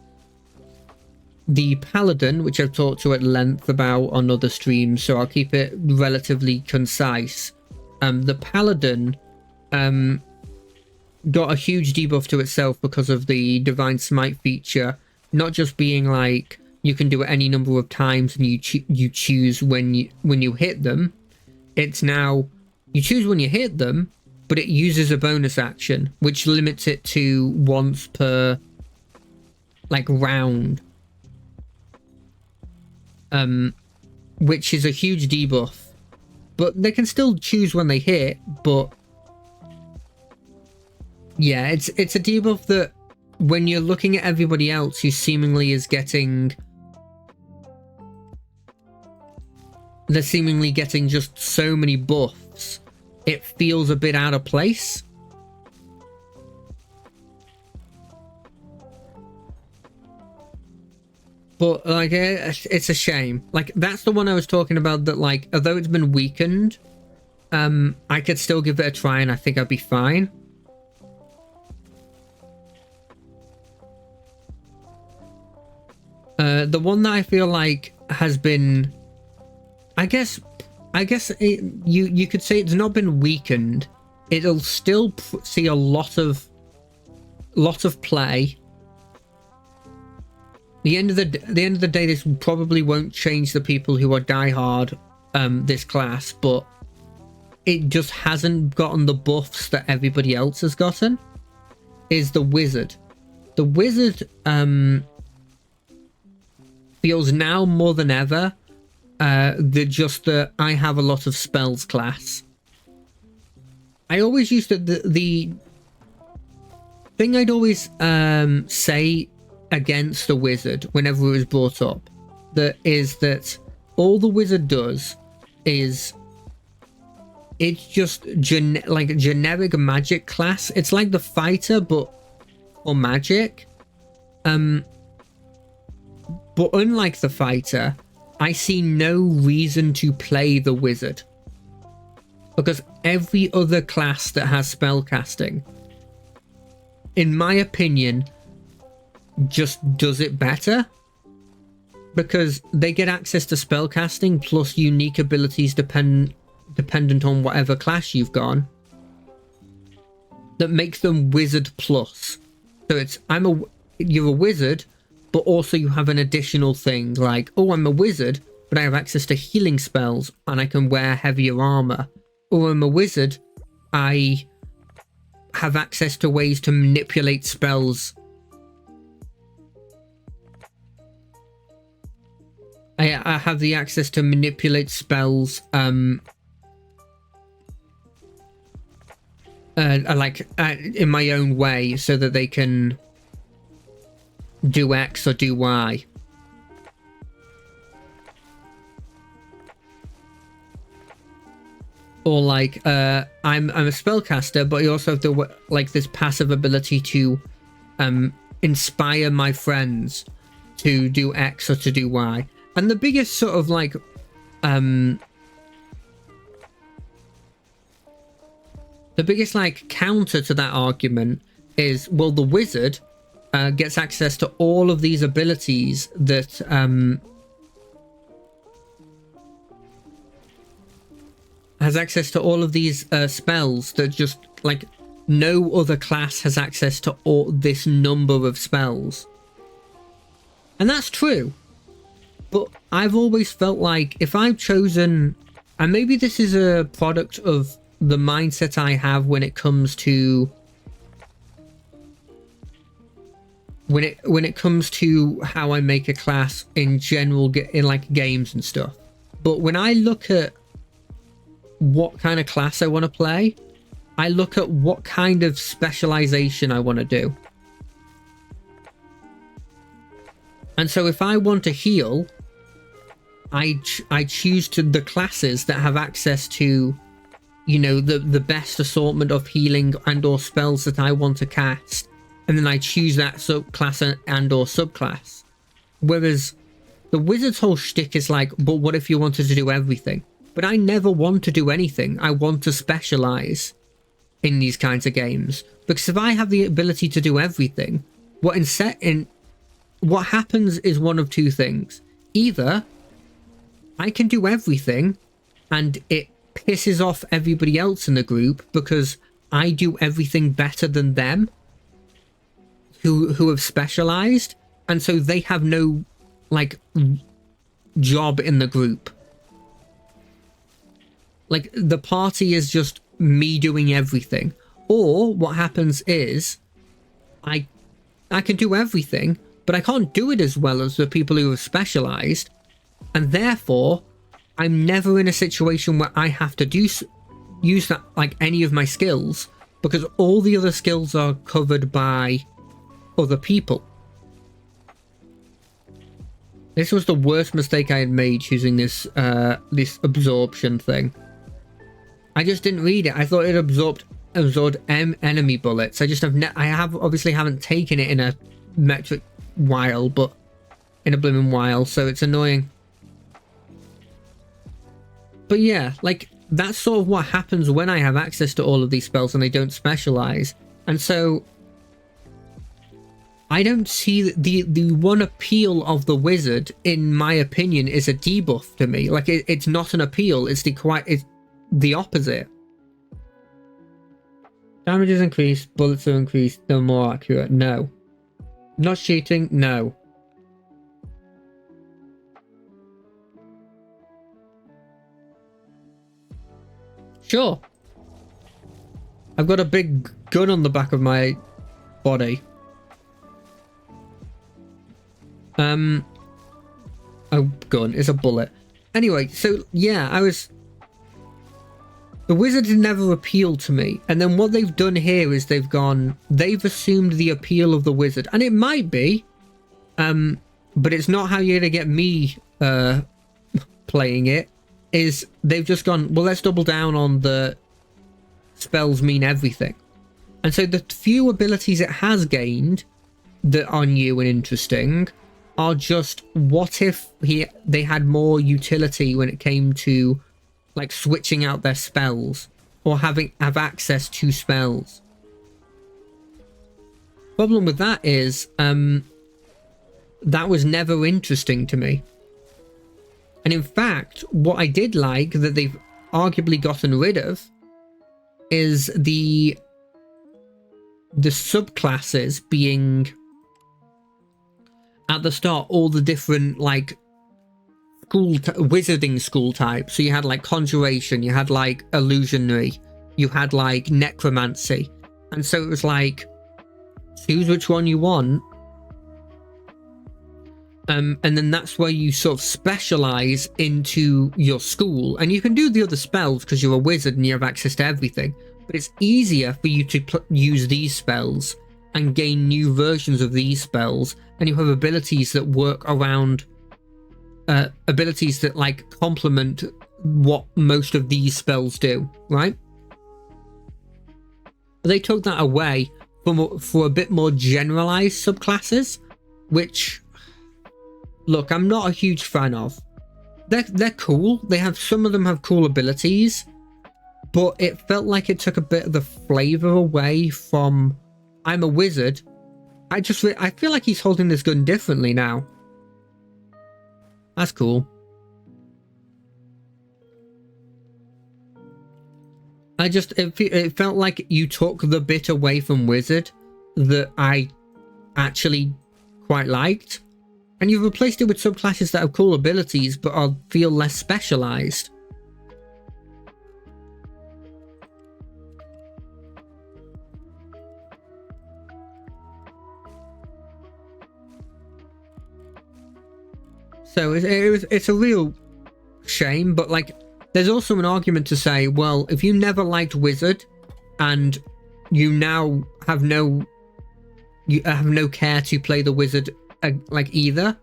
Paladin, which I've talked to at length about on other streams, so I'll keep it relatively concise. The Paladin got a huge debuff to itself because of the Divine Smite feature, not just being like you can do it any number of times and you choose when you hit them. It's now you choose when you hit them, but it uses a bonus action which limits it to once per like round, which is a huge debuff. but they can still choose when they hit. But yeah, it's a debuff that when you're looking at everybody else who seemingly is getting, they're seemingly getting just so many buffs, it feels a bit out of place. But like, it's a shame. Like, that's the one I was talking about, that like, although it's been weakened, I could still give it a try and I think I'd be fine. The one that I feel like has been, I guess you could say it's not been weakened. It'll still see a lot of play. The end of the day, this probably won't change the people who are diehard this class, but it just hasn't gotten the buffs that everybody else has gotten. Is the wizard. The wizard feels now more than ever that I have a lot of spells class. I always used to, the thing I'd always say against the wizard whenever it was brought up, that all the wizard does is it's just like a generic magic class. It's like the fighter but for magic. But unlike the fighter, I see no reason to play the wizard, because every other class that has spellcasting, in my opinion, just does it better, because they get access to spellcasting plus unique abilities dependent on whatever class you've gone, that makes them wizard plus. So it's you're a wizard, but also you have an additional thing like, oh, I'm a wizard, but I have access to healing spells and I can wear heavier armor. Or I'm a wizard, I have access to ways to manipulate spells. I have the access to manipulate spells in my own way, so that they can do X or do Y. Or like I'm a spellcaster, but I also have this passive ability to inspire my friends to do X or to do Y. And the biggest sort of like the biggest like counter to that argument is, well, the wizard gets access to all of these abilities that has access to all of these spells that just like no other class has access to all this number of spells. And that's true. But I've always felt like if I've chosen, and maybe this is a product of the mindset I have when it comes to when it comes to how I make a class in general, in like games and stuff. But when I look at what kind of class I want to play, I look at what kind of specialization I want to do. And so if I want to heal, I choose the classes that have access to, you know, the best assortment of healing and or spells that I want to cast, and then I choose that subclass and or subclass. Whereas the wizard's whole shtick is like, but what if you wanted to do everything? But I never want to do anything. I want to specialize in these kinds of games, because if I have the ability to do everything, what happens is one of two things. Either I can do everything and it pisses off everybody else in the group because I do everything better than them who have specialized, and so they have no like job in the group. Like the party is just me doing everything. Or what happens is I can do everything, but I can't do it as well as the people who have specialized, and therefore I'm never in a situation where I have to use that, like, any of my skills, because all the other skills are covered by other people. This was the worst mistake I had made choosing this this absorption thing. I just didn't read it. I thought it absorbed enemy bullets. I obviously haven't taken it in a metric while, but in a blooming while, so it's annoying. But yeah, like, that's sort of what happens when I have access to all of these spells and they don't specialize. And so I don't see the one appeal of the wizard, in my opinion, is a debuff to me. Like, it's not an appeal. It's the opposite. Damage is increased, bullets are increased, they're more accurate. No. Not cheating, no. Sure. I've got a big gun on the back of my body. A gun is a bullet. Anyway, so yeah, the wizard never appealed to me, and then what they've done here is they've assumed the appeal of the wizard, and it might be, but it's not how you're gonna get me playing it. Is they've just gone, well, let's double down on the spells mean everything, and so the few abilities it has gained that are new and interesting are just, what if they had more utility when it came to, like, switching out their spells or have access to spells. Problem with that is that was never interesting to me. And in fact, what I did like that they've arguably gotten rid of is the subclasses being at the start all the different, like, wizarding school types. So you had, like, conjuration, you had, like, illusionary, you had, like, necromancy, and so it was like, choose which one you want, and then that's where you sort of specialize into your school, and you can do the other spells because you're a wizard and you have access to everything, but it's easier for you to use these spells and gain new versions of these spells, and you have abilities that work around abilities that, like, complement what most of these spells do, right? But they took that away for a bit more generalized subclasses, which, look, I'm not a huge fan of. They're cool. Some of them have cool abilities, but it felt like it took a bit of the flavor away from, I'm a wizard. I feel like he's holding this gun differently now. That's cool. It felt like you took the bit away from wizard that I actually quite liked, and you've replaced it with subclasses that have cool abilities but feel less specialized. So it's a real shame, but, like, there's also an argument to say, well, if you never liked wizard and you now have no care to play the wizard, like, either,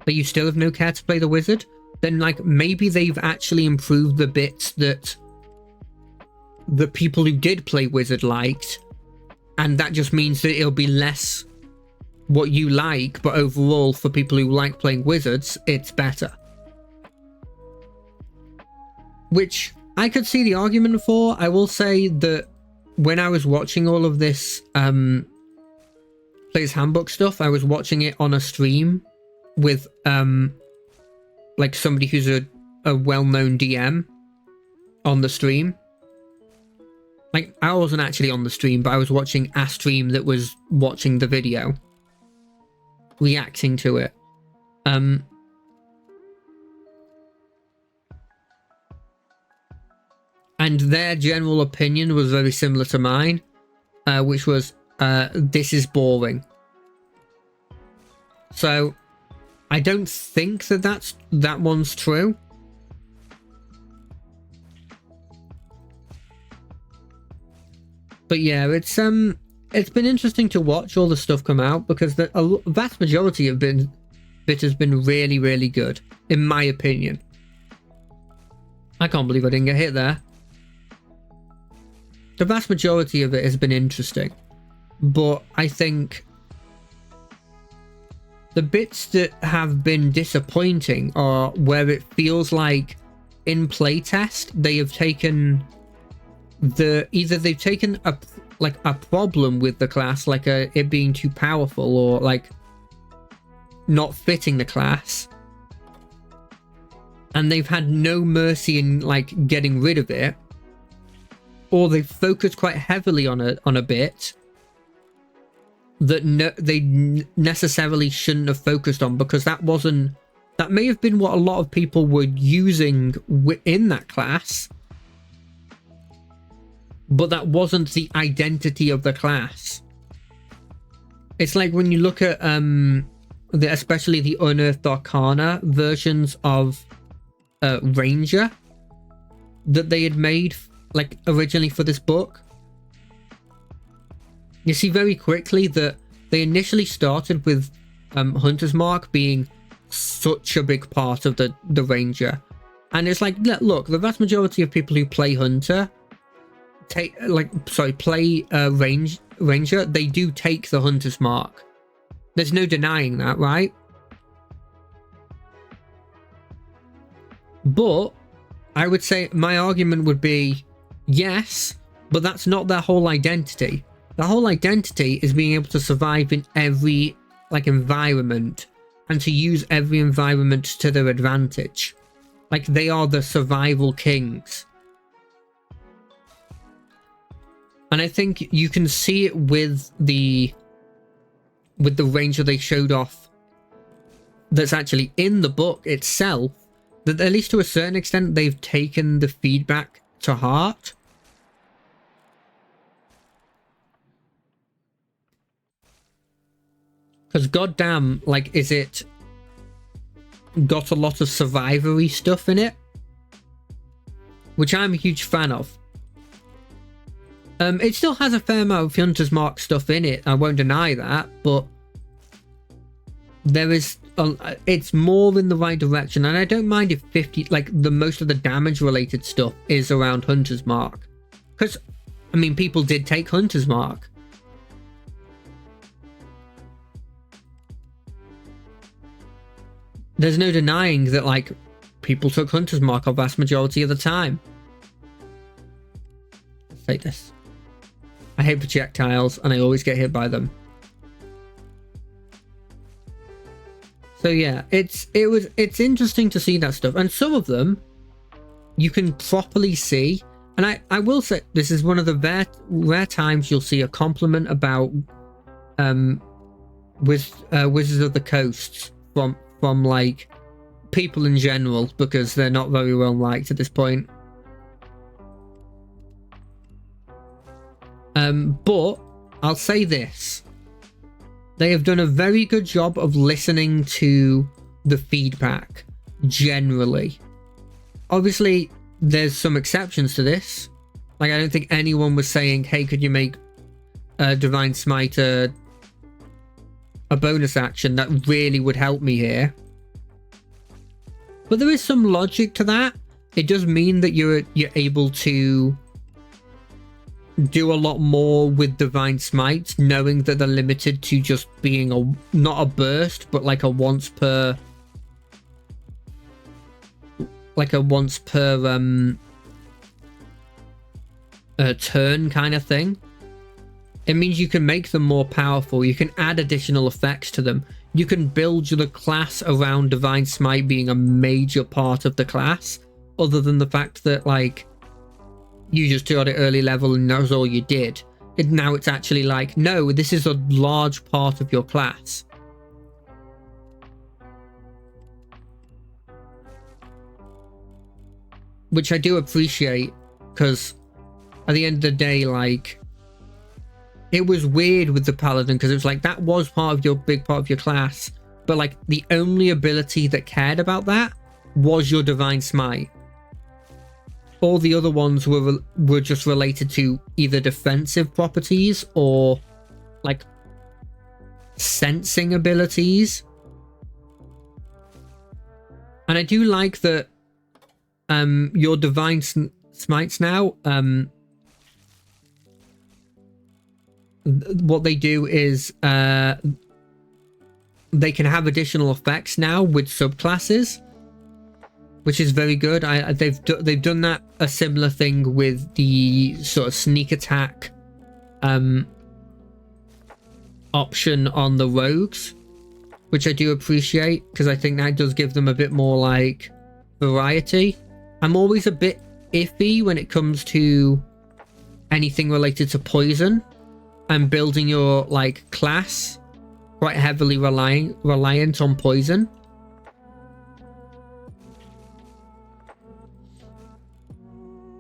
but you still have no care to play the wizard, then, like, maybe they've actually improved the bits that the people who did play wizard liked, and that just means that it'll be less what you like, but overall, for people who like playing wizards, it's better. Which I could see the argument for. I will say that when I was watching all of this Player's Handbook stuff, I was watching it on a stream with like somebody who's a well-known DM on the stream. Like, I wasn't actually on the stream, but I was watching a stream that was watching the video, reacting to it. And their general opinion was very similar to mine, which was, this is boring. So I don't think that one's true. But yeah, it's been interesting to watch all the stuff come out, because the vast majority of it has been really, really good, in my opinion. I can't believe I didn't get hit there. The vast majority of it has been interesting, but I think the bits that have been disappointing are where it feels like in playtest they have taken either they've taken a problem with the class, like it being too powerful, or like not fitting the class, and they've had no mercy in like getting rid of it, or they've focused quite heavily on a bit that they necessarily shouldn't have focused on, because that may have been what a lot of people were using in that class, but that wasn't the identity of the class. It's like when you look at especially the Unearthed Arcana versions of Ranger that they had made like originally for this book. You see very quickly that they initially started with Hunter's Mark being such a big part of the Ranger, and it's like, look, the vast majority of people who play Hunter play Ranger, they do take the Hunter's Mark. There's no denying that, right? But I would say my argument would be yes, but that's not their whole identity. The whole identity is being able to survive in every like environment, and to use every environment to their advantage. Like, they are the survival kings. And I think you can see it with the Ranger they showed off that's actually in the book itself, that at least to a certain extent they've taken the feedback to heart. Because goddamn, like, is it got a lot of survivory stuff in it, which I'm a huge fan of. It still has a fair amount of Hunter's Mark stuff in it, I won't deny that, but there is it's more in the right direction, and I don't mind if most of the damage related stuff is around Hunter's Mark, because I mean, people did take Hunter's Mark. There's no denying that, like, people took Hunter's Mark a vast majority of the time. Let's take this. I hate projectiles, and I always get hit by them. So yeah, it's interesting to see that stuff, and some of them you can properly see. And I will say, this is one of the rare times you'll see a compliment about Wizards of the Coast from like people in general, because they're not very well liked at this point. But I'll say this. They have done a very good job of listening to the feedback, generally. Obviously, there's some exceptions to this. Like, I don't think anyone was saying, hey, could you make Divine Smite a bonus action? That really would help me here. But there is some logic to that. It does mean that you're able to do a lot more with Divine Smite, knowing that they're limited to just being not a burst, but like a once per turn kind of thing. It means you can make them more powerful. You can add additional effects to them. You can build the class around Divine Smite being a major part of the class, other than the fact that, like, you just got it early level and that was all you did. Now it's actually like, no, this is a large part of your class. Which I do appreciate, because at the end of the day, like, it was weird with the Paladin, because it was like, that was big part of your class, but like the only ability that cared about that was your Divine Smite. all the other ones were just related to either defensive properties or like sensing abilities. And I do like that your divine smites now, what they do is they can have additional effects now with subclasses, which is very good. They've done that, a similar thing with the sort of sneak attack option on the rogues, which I do appreciate, because I think that does give them a bit more like variety. I'm always a bit iffy when it comes to anything related to poison and building your like class quite heavily reliant on poison.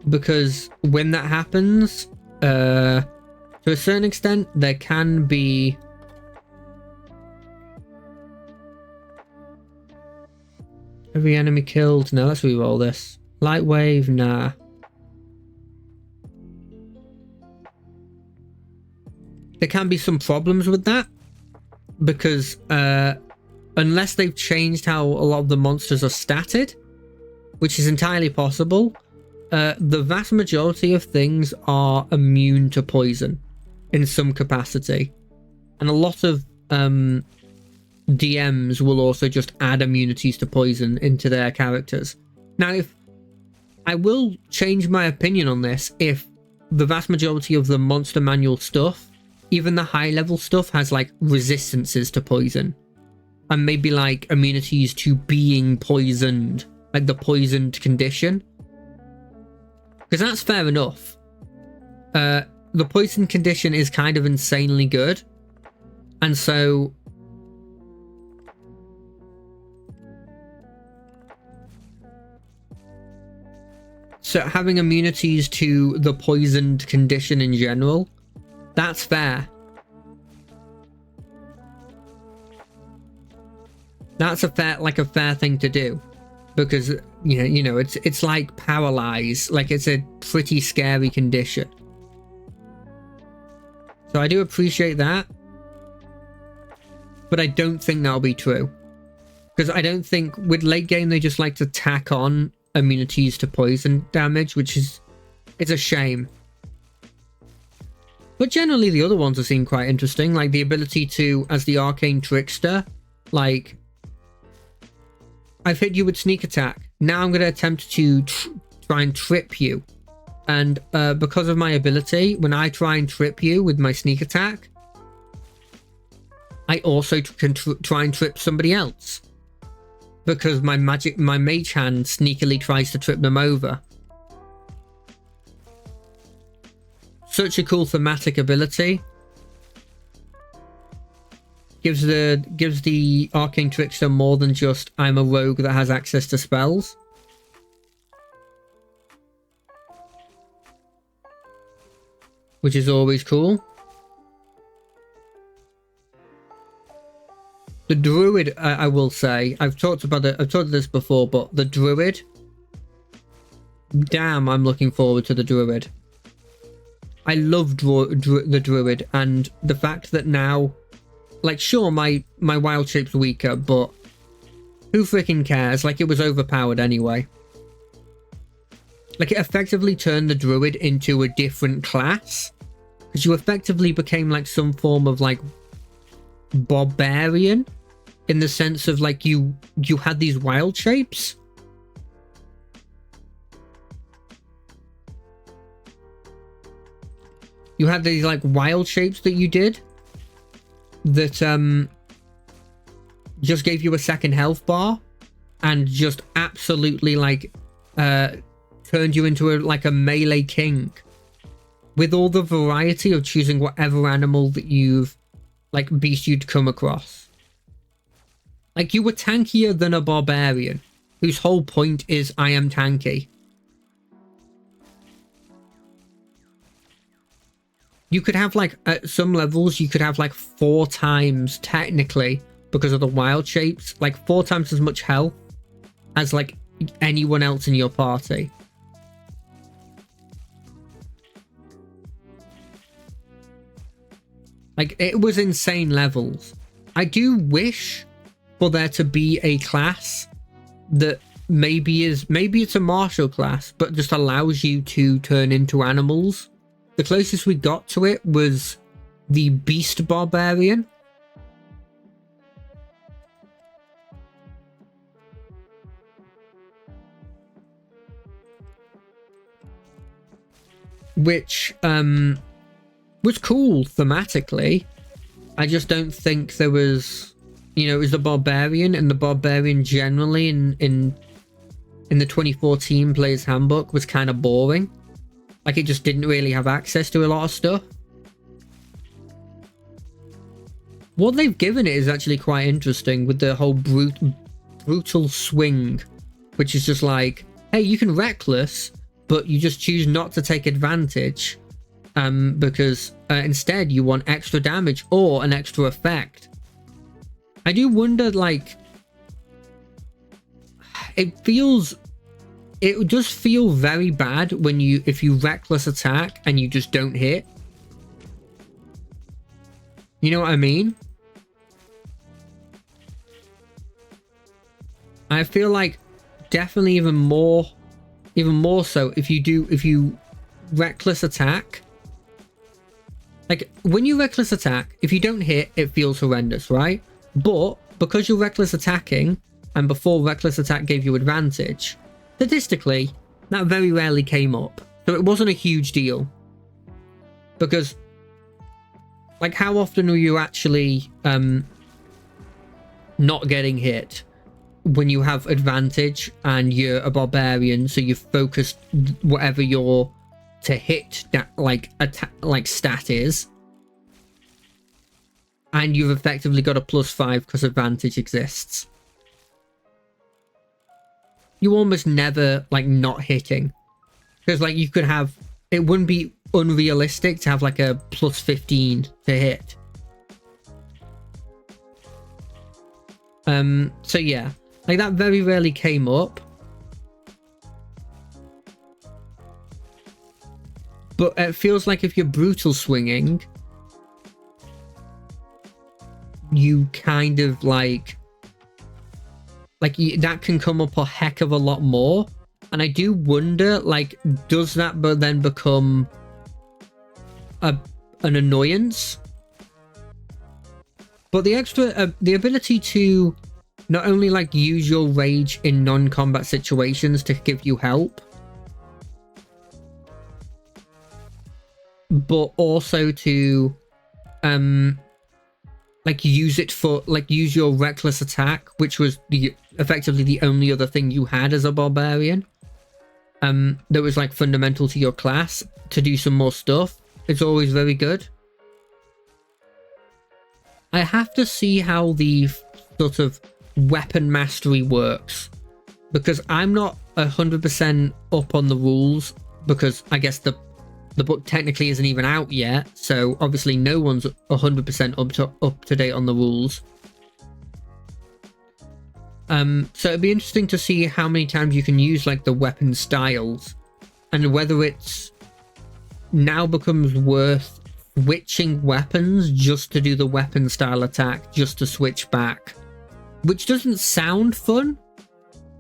Because when that happens, to a certain extent, there can be every enemy killed. No, let's reroll this. Light wave, nah. There can be some problems with that because unless they've changed how a lot of the monsters are statted, which is entirely possible, the vast majority of things are immune to poison in some capacity. And a lot of DMs will also just add immunities to poison into their characters. Now, if I will change my opinion on this, if the vast majority of the monster manual stuff, even the high level stuff, has like resistances to poison and maybe like immunities to being poisoned, like the poisoned condition, because that's fair enough. The poison condition is kind of insanely good, and so having immunities to the poisoned condition in general, that's fair. That's a fair thing to do, because you know it's like paralyze, like it's a pretty scary condition. So I do appreciate that, but I don't think that'll be true, because I don't think with late game they just like to tack on immunities to poison damage, which is, it's a shame. But generally the other ones have seemed quite interesting, like the ability to, as the arcane trickster, like I've hit you with sneak attack, now I'm going to attempt to try and trip you, and because of my ability, when I try and trip you with my sneak attack, I also can try and trip somebody else, because my mage hand sneakily tries to trip them over. Such a cool thematic ability. Gives the arcane trickster more than just I'm a rogue that has access to spells. Which is always cool. The druid, I will say, I've talked about this before, but the druid, damn, I'm looking forward to the druid. I love the druid, and the fact that now, like, sure, my wild shape's weaker, but who freaking cares? Like, it was overpowered anyway. Like, it effectively turned the druid into a different class, because you effectively became like some form of like barbarian, in the sense of like you had these wild shapes. You had these like wild shapes that you did that just gave you a second health bar and just absolutely like turned you into like a melee king, with all the variety of choosing whatever animal that beast you'd come across. Like, you were tankier than a barbarian, whose whole point is I am tanky. You could have, like, at some levels, you could have, like, 4 times, technically, because of the wild shapes, like, 4 times as much health as, like, anyone else in your party. Like, it was insane levels. I do wish for there to be a class that maybe it's a martial class, but just allows you to turn into animals. The closest we got to it was the Beast Barbarian. Which was cool thematically. I just don't think there was, you know, it was the Barbarian, and the Barbarian generally in the 2014 Player's Handbook was kind of boring. Like, it just didn't really have access to a lot of stuff. What they've given it is actually quite interesting, with the whole brutal swing, which is just like, hey, you can reckless, but you just choose not to take advantage, because instead you want extra damage or an extra effect. I do wonder, like, it does feel very bad when if you reckless attack and you just don't hit. You know what I mean? I feel like definitely even more so if you reckless attack. Like, when you reckless attack, if you don't hit, it feels horrendous, right? But because you're reckless attacking, and before reckless attack gave you advantage, statistically, that very rarely came up. So it wasn't a huge deal. Because, like, how often are you actually not getting hit when you have advantage and you're a barbarian, so you've focused whatever your to hit that like stat is, and you've effectively got a +5 because advantage exists. You almost never like not hitting, because like you could have, it wouldn't be unrealistic to have like a +15 to hit. So yeah, like that very rarely came up. But it feels like if you're brutal swinging, you kind of like that can come up a heck of a lot more. And I do wonder, like, does that but then become an annoyance? But the extra, the ability to not only like use your rage in non-combat situations to give you help, but also to like use it for like use your reckless attack, which was effectively the only other thing you had as a barbarian, that was like fundamental to your class, to do some more stuff. It's always very good. I have to see how the sort of weapon mastery works, because I'm not 100% up on the rules, because I guess the book technically isn't even out yet, so obviously no one's 100% up to date on the rules. So it'd be interesting to see how many times you can use like the weapon styles, and whether it's now becomes worth switching weapons just to do the weapon style attack, just to switch back, which doesn't sound fun.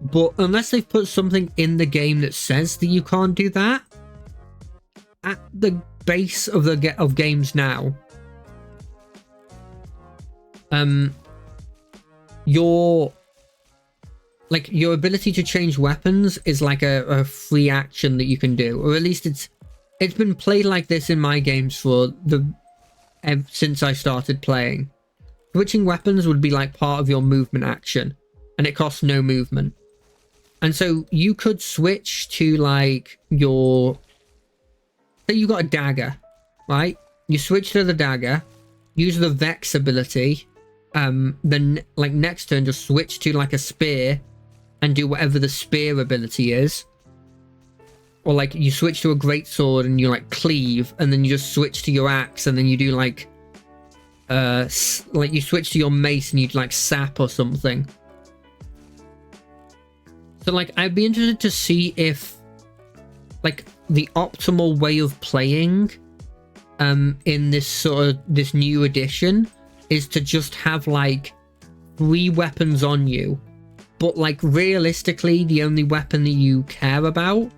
But unless they've put something in the game that says that you can't do that, at the base of of games now, your ability to change weapons is like a free action that you can do, or at least it's been played like this in my games for since I started playing. Switching weapons would be like part of your movement action, and it costs no movement. And so you could switch to like your, say you got a dagger, right? You switch to the dagger, use the Vex ability, then like next turn just switch to like a spear and do whatever the spear ability is. Or like you switch to a greatsword and you like cleave, and then you just switch to your axe, and then you do like you switch to your mace and you'd like sap or something. So like I'd be interested to see if like the optimal way of playing in this new edition is to just have like 3 weapons on you, but like realistically the only weapon that you care about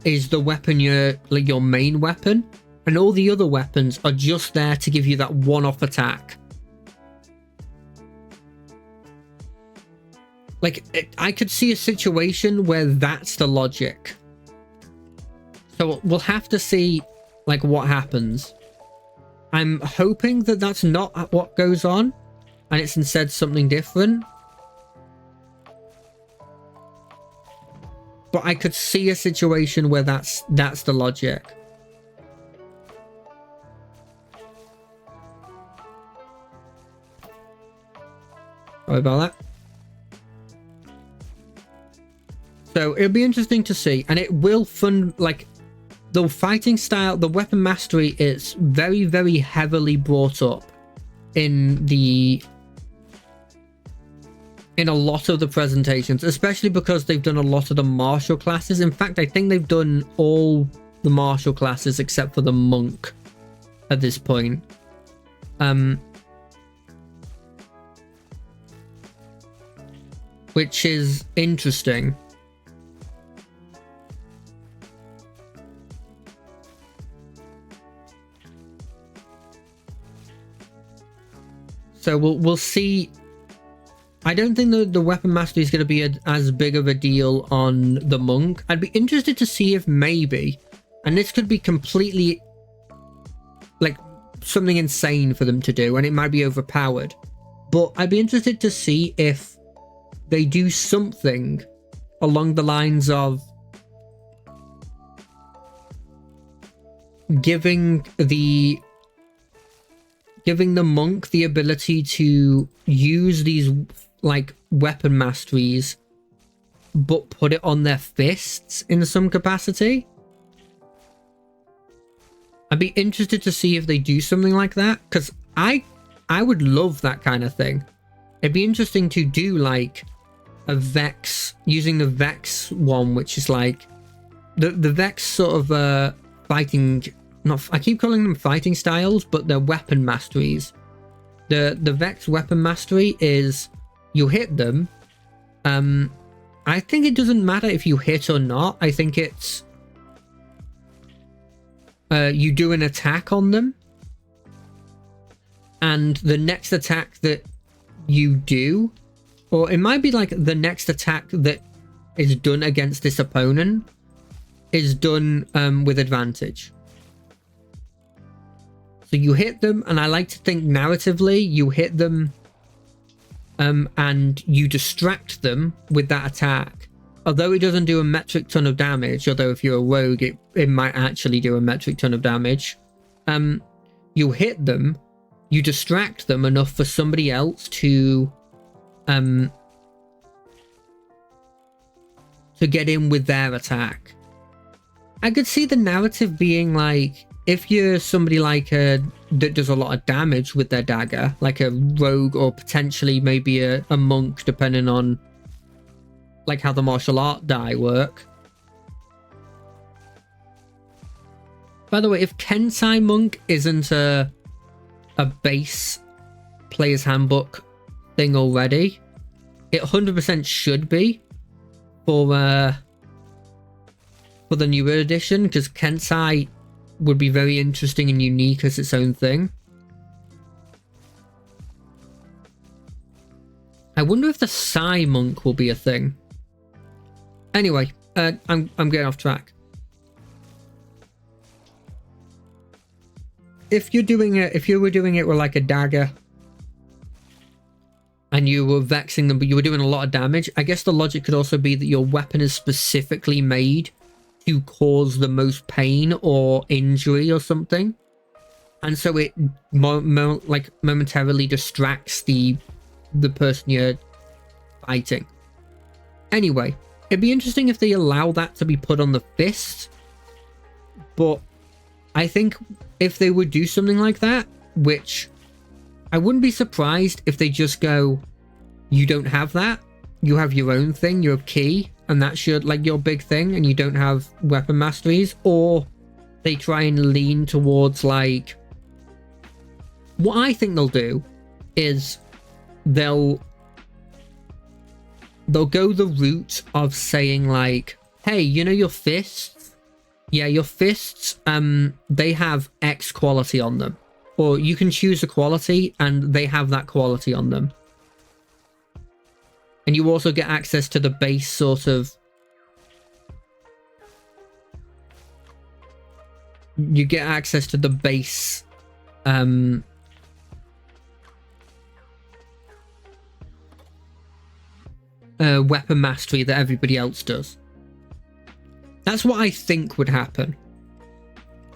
is the weapon your main weapon, and all the other weapons are just there to give you that one-off attack. Like, I could see a situation where that's the logic. So we'll have to see, like, what happens. I'm hoping that that's not what goes on, and it's instead something different. But I could see a situation where that's the logic. Sorry about that. So it'll be interesting to see, and it will like the fighting style, the weapon mastery is very, very heavily brought up in a lot of the presentations, especially because they've done a lot of the martial classes. In fact, I think they've done all the martial classes except for the monk at this point. Which is interesting. So we'll see. I don't think the weapon mastery is going to be as big of a deal on the monk. I'd be interested to see if maybe, and this could be completely like something insane for them to do, and it might be overpowered, but I'd be interested to see if they do something along the lines of giving the monk the ability to use these like weapon masteries, but put it on their fists in some capacity. I'd be interested to see if they do something like that, because I would love that kind of thing. It'd be interesting to do like a Vex, using the Vex one, which is like the Vex sort of fighting. I keep calling them fighting styles, but they're weapon masteries. The Vex weapon mastery is you hit them. I think it doesn't matter if you hit or not. I think it's you do an attack on them, and the next attack that you do, or it might be like the next attack that is done against this opponent is done with advantage. So you hit them, and I like to think narratively, you hit them and you distract them with that attack. Although it doesn't do a metric ton of damage, although if you're a rogue, it might actually do a metric ton of damage. You hit them, you distract them enough for somebody else to get in with their attack. I could see the narrative being like, if you're somebody like that does a lot of damage with their dagger, like a rogue or potentially maybe a monk, depending on like how the martial art die work. By the way, if Kensai Monk isn't a base player's handbook thing already, it 100% should be for the newer edition, because Kensai would be very interesting and unique as its own thing. I wonder if the Psy Monk will be a thing. Anyway, I'm getting off track. If you were doing it with like a dagger and you were vexing them, but you were doing a lot of damage, I guess the logic could also be that your weapon is specifically made to cause the most pain or injury or something, and so it momentarily distracts the person you're fighting. Anyway, it'd be interesting if they allow that to be put on the fist, but I think if they would do something like that, which I wouldn't be surprised if they just go, you don't have that, you have your own thing, you have key, and that's your big thing, and you don't have weapon masteries, or they try and lean towards like, what I think they'll do is they'll go the route of saying like, hey, you know your fists? Yeah, your fists, they have X quality on them. Or you can choose a quality and they have that quality on them. And you also get access to the base sort of... You get access to the base... weapon mastery that everybody else does. That's what I think would happen.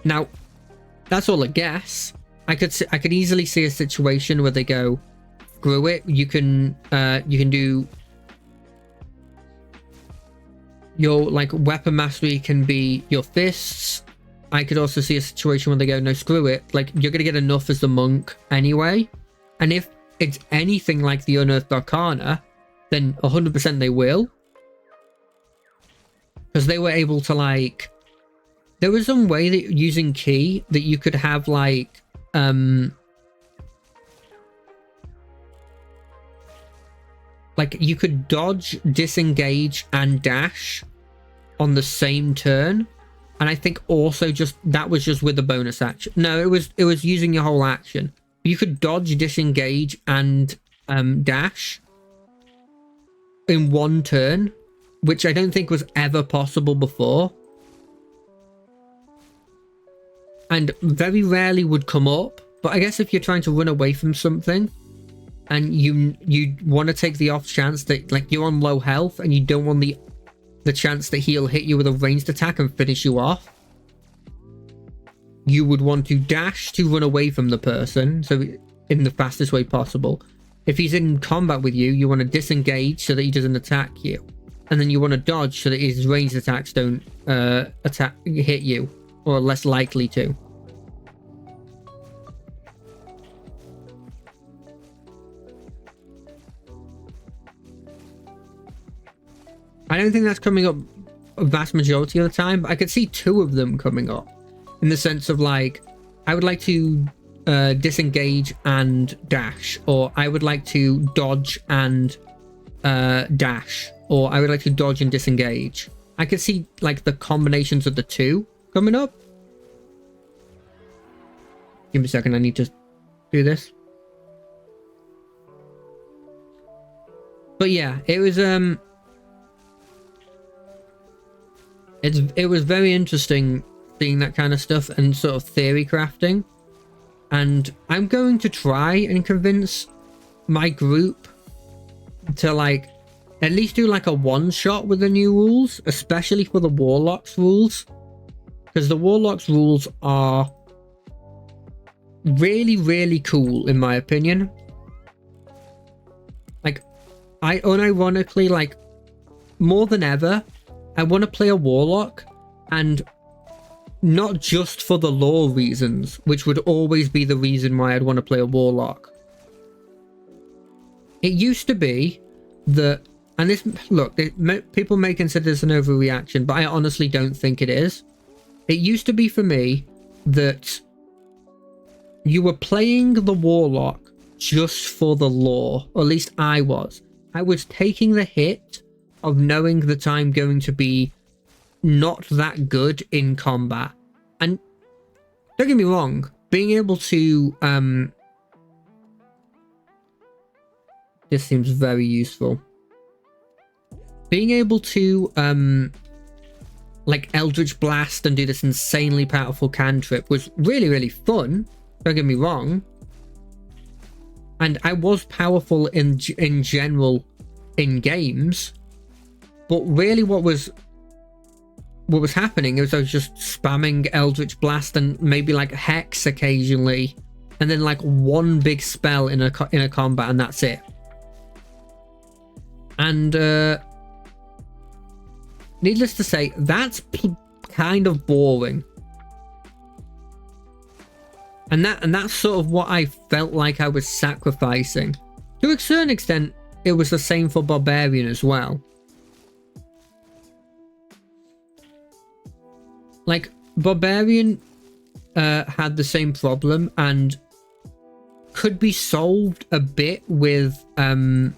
Now, that's all a guess. I could easily see a situation where they go, screw it. You can do your like weapon mastery can be your fists. I could also see a situation where they go, no, screw it. Like you're gonna get enough as the monk anyway, and if it's anything like the Unearthed Arcana, then 100% they will. Because they were able to like... There was some way that using key that you could have like... like you could dodge, disengage, and dash on the same turn. And I think also just... That was just with a bonus action. No, it was using your whole action. You could dodge, disengage, and dash in one turn, which I don't think was ever possible before, and very rarely would come up. But I guess if you're trying to run away from something and you want to take the off chance that like you're on low health and you don't want the chance that he'll hit you with a ranged attack and finish you off, you would want to dash to run away from the person, so in the fastest way possible. If he's in combat with you, you want to disengage so that he doesn't attack you. And then you want to dodge so that his ranged attacks don't hit you, or are less likely to. I don't think that's coming up a vast majority of the time, but I could see two of them coming up. In the sense of like, I would like to disengage and dash, or I would like to dodge and dash, or I would like to dodge and disengage. I could see like the combinations of the two coming up. Give me a second, I need to do this. But yeah, it was it was very interesting seeing that kind of stuff and sort of theory crafting. And I'm going to try and convince my group to like at least do like a one shot with the new rules, especially for the Warlocks rules, because the Warlocks rules are really, really cool in my opinion. Like, I unironically, like, more than ever, I want to play a Warlock, and not just for the lore reasons, which would always be the reason why I'd want to play a Warlock. It used to be that, and this, look, people may consider this an overreaction, but I honestly don't think it is. It used to be for me that you were playing the Warlock just for the lore, or at least I was. I was taking the hit of knowing that I'm going to be not that good in combat. And don't get me wrong, being able to this seems very useful. Being able to like Eldritch Blast and do this insanely powerful cantrip was really, really fun. Don't get me wrong. And I was powerful in general in games. But really what was happening is I was just spamming Eldritch Blast and maybe like Hex occasionally, and then like one big spell in a combat, and that's it. And needless to say, that's kind of boring. And that's sort of what I felt like I was sacrificing. To a certain extent, it was the same for Barbarian as well. Like, Barbarian had the same problem and could be solved a bit with like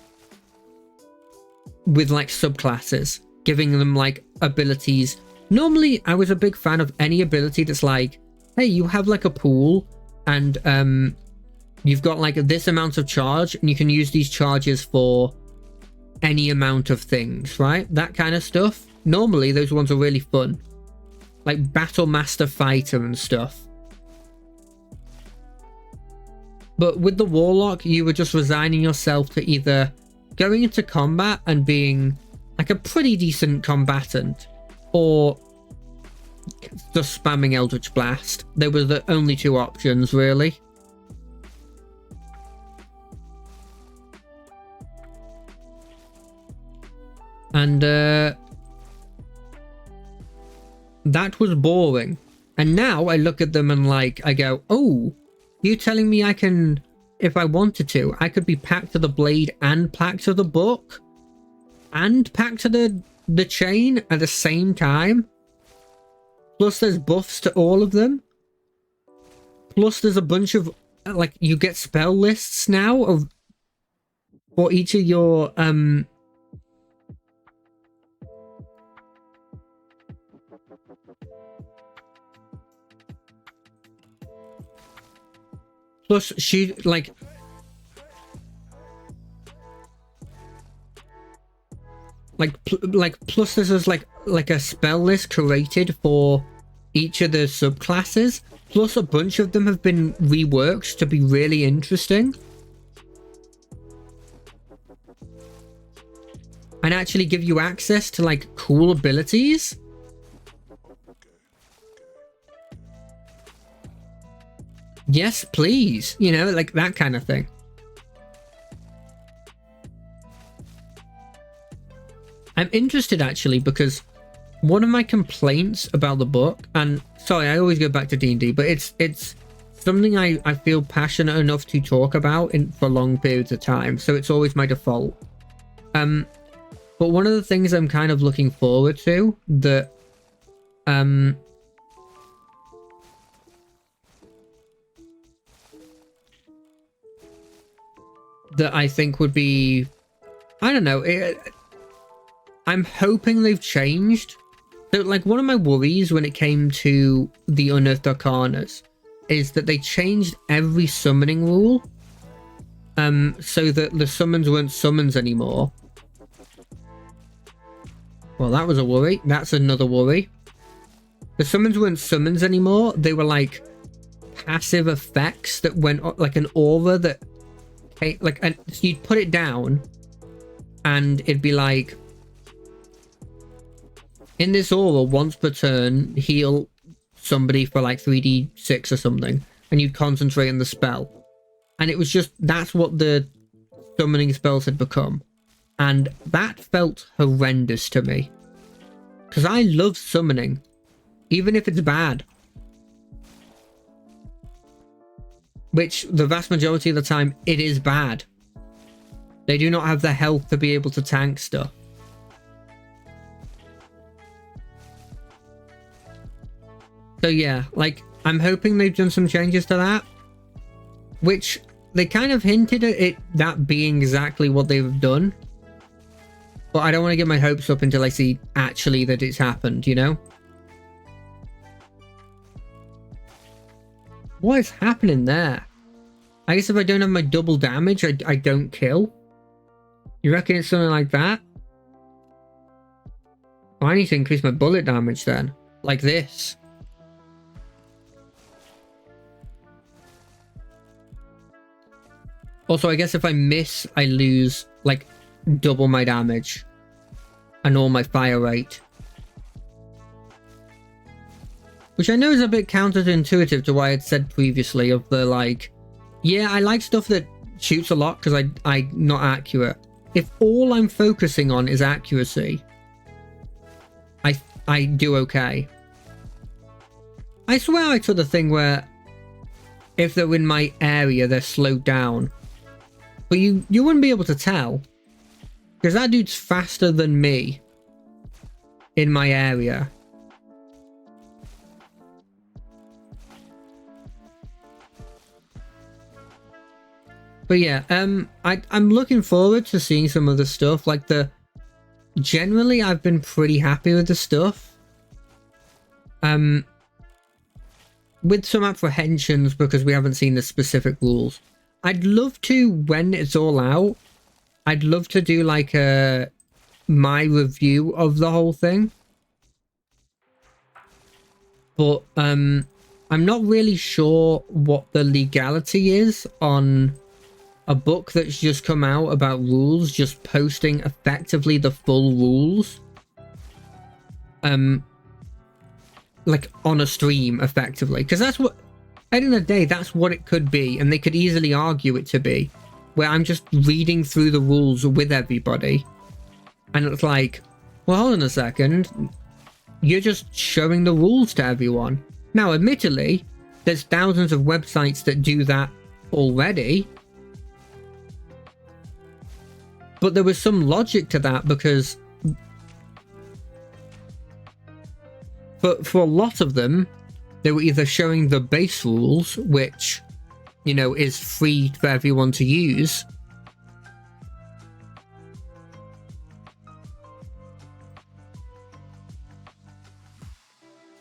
subclasses, giving them like abilities. Normally I was a big fan of any ability that's like, hey, you have like a pool and you've got like this amount of charge and you can use these charges for any amount of things, right? That kind of stuff. Normally those ones are really fun, like Battle Master Fighter and stuff. But with the Warlock, you were just resigning yourself to either going into combat and being like a pretty decent combatant, or just spamming Eldritch Blast. They were the only two options, really. And that was boring. And now I look at them and like, I go, oh, you telling me I can, if I wanted to, I could be Pact to the Blade and Pact to the Book and Pact to the Chain at the same time? Plus there's buffs to all of them. Plus there's a bunch of, like, you get spell lists now of for each of your plus she like plus there's like a spell list created for each of the subclasses, plus a bunch of them have been reworked to be really interesting and actually give you access to like cool abilities. Yes, please. You know, like that kind of thing. I'm interested actually because one of my complaints about the book, and sorry, I always go back to D&D, but it's something I feel passionate enough to talk about for long periods of time, so it's always my default. But one of the things I'm kind of looking forward to that that I think would be, I don't know, I'm hoping they've changed. So like one of my worries when it came to the Unearthed Arcanas is that they changed every summoning rule so that the summons weren't summons anymore. Well, that was a worry. That's another worry. The summons weren't summons anymore. They were like passive effects that went like an aura that like, and so you'd put it down and it'd be like, in this aura, once per turn, heal somebody for like 3d6 or something, and you'd concentrate on the spell. And it was just, that's what the summoning spells had become. And that felt horrendous to me. Because I love summoning, even if it's bad. Which, the vast majority of the time, it is bad. They do not have the health to be able to tank stuff. So yeah, like, I'm hoping they've done some changes to that. Which, they kind of hinted at it, that being exactly what they've done. But I don't want to get my hopes up until I see actually that it's happened, you know? What is happening there? I guess if I don't have my double damage, I don't kill. You reckon it's something like that? I need to increase my bullet damage then. Like this. Also, I guess if I miss, I lose, like, double my damage. And all my fire rate. Which I know is a bit counterintuitive to what I had said previously of the, like, yeah, I like stuff that shoots a lot because I'm not accurate. If all I'm focusing on is accuracy, I do okay. I swear I took the thing where if they're in my area, they're slowed down. But you wouldn't be able to tell. Because that dude's faster than me in my area. But yeah, I'm looking forward to seeing some of the stuff. Like generally I've been pretty happy with the stuff. With some apprehensions because we haven't seen the specific rules. I'd love to, when it's all out, I'd love to do like my review of the whole thing. But I'm not really sure what the legality is on a book that's just come out about rules, just posting effectively the full rules. Like on a stream effectively, because that's what, at the end of the day, that's what it could be, and they could easily argue it to be, where I'm just reading through the rules with everybody, and it's like, well, hold on a second, you're just showing the rules to everyone. Now, admittedly, there's thousands of websites that do that already, but there was some logic to that, because for a lot of them, they were either showing the base rules, which, you know, is free for everyone to use,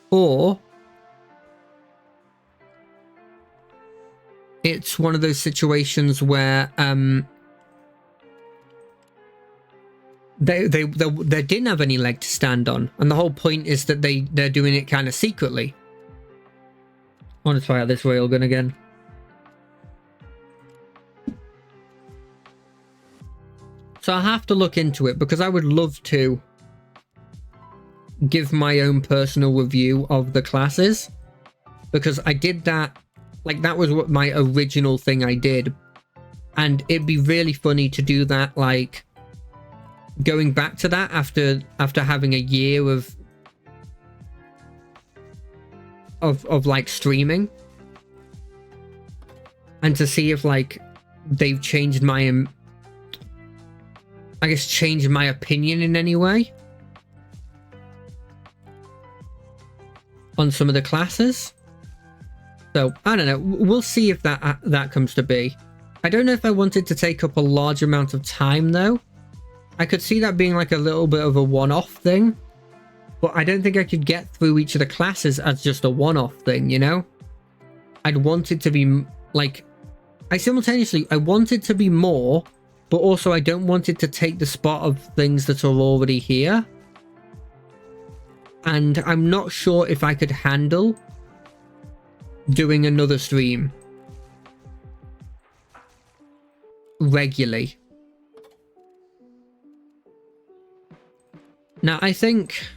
or it's one of those situations where they didn't have any leg to stand on, and the whole point is that they're doing it kind of secretly. I want to try out this railgun again. So I have to look into it, because I would love to give my own personal review of the classes, because I did that, like that was what my original thing I did, and it'd be really funny to do that, like going back to that after having a year of like streaming, and to see if like they've changed my I guess changed my opinion in any way on some of the classes. So I don't know, we'll see if that comes to be. I don't know if I wanted to take up a large amount of time though. I could see that being like a little bit of a one-off thing, but I don't think I could get through each of the classes as just a one-off thing, you know? I'd want it to be like, I want it to be more, but also I don't want it to take the spot of things that are already here. And I'm not sure if I could handle doing another stream regularly. Now, I think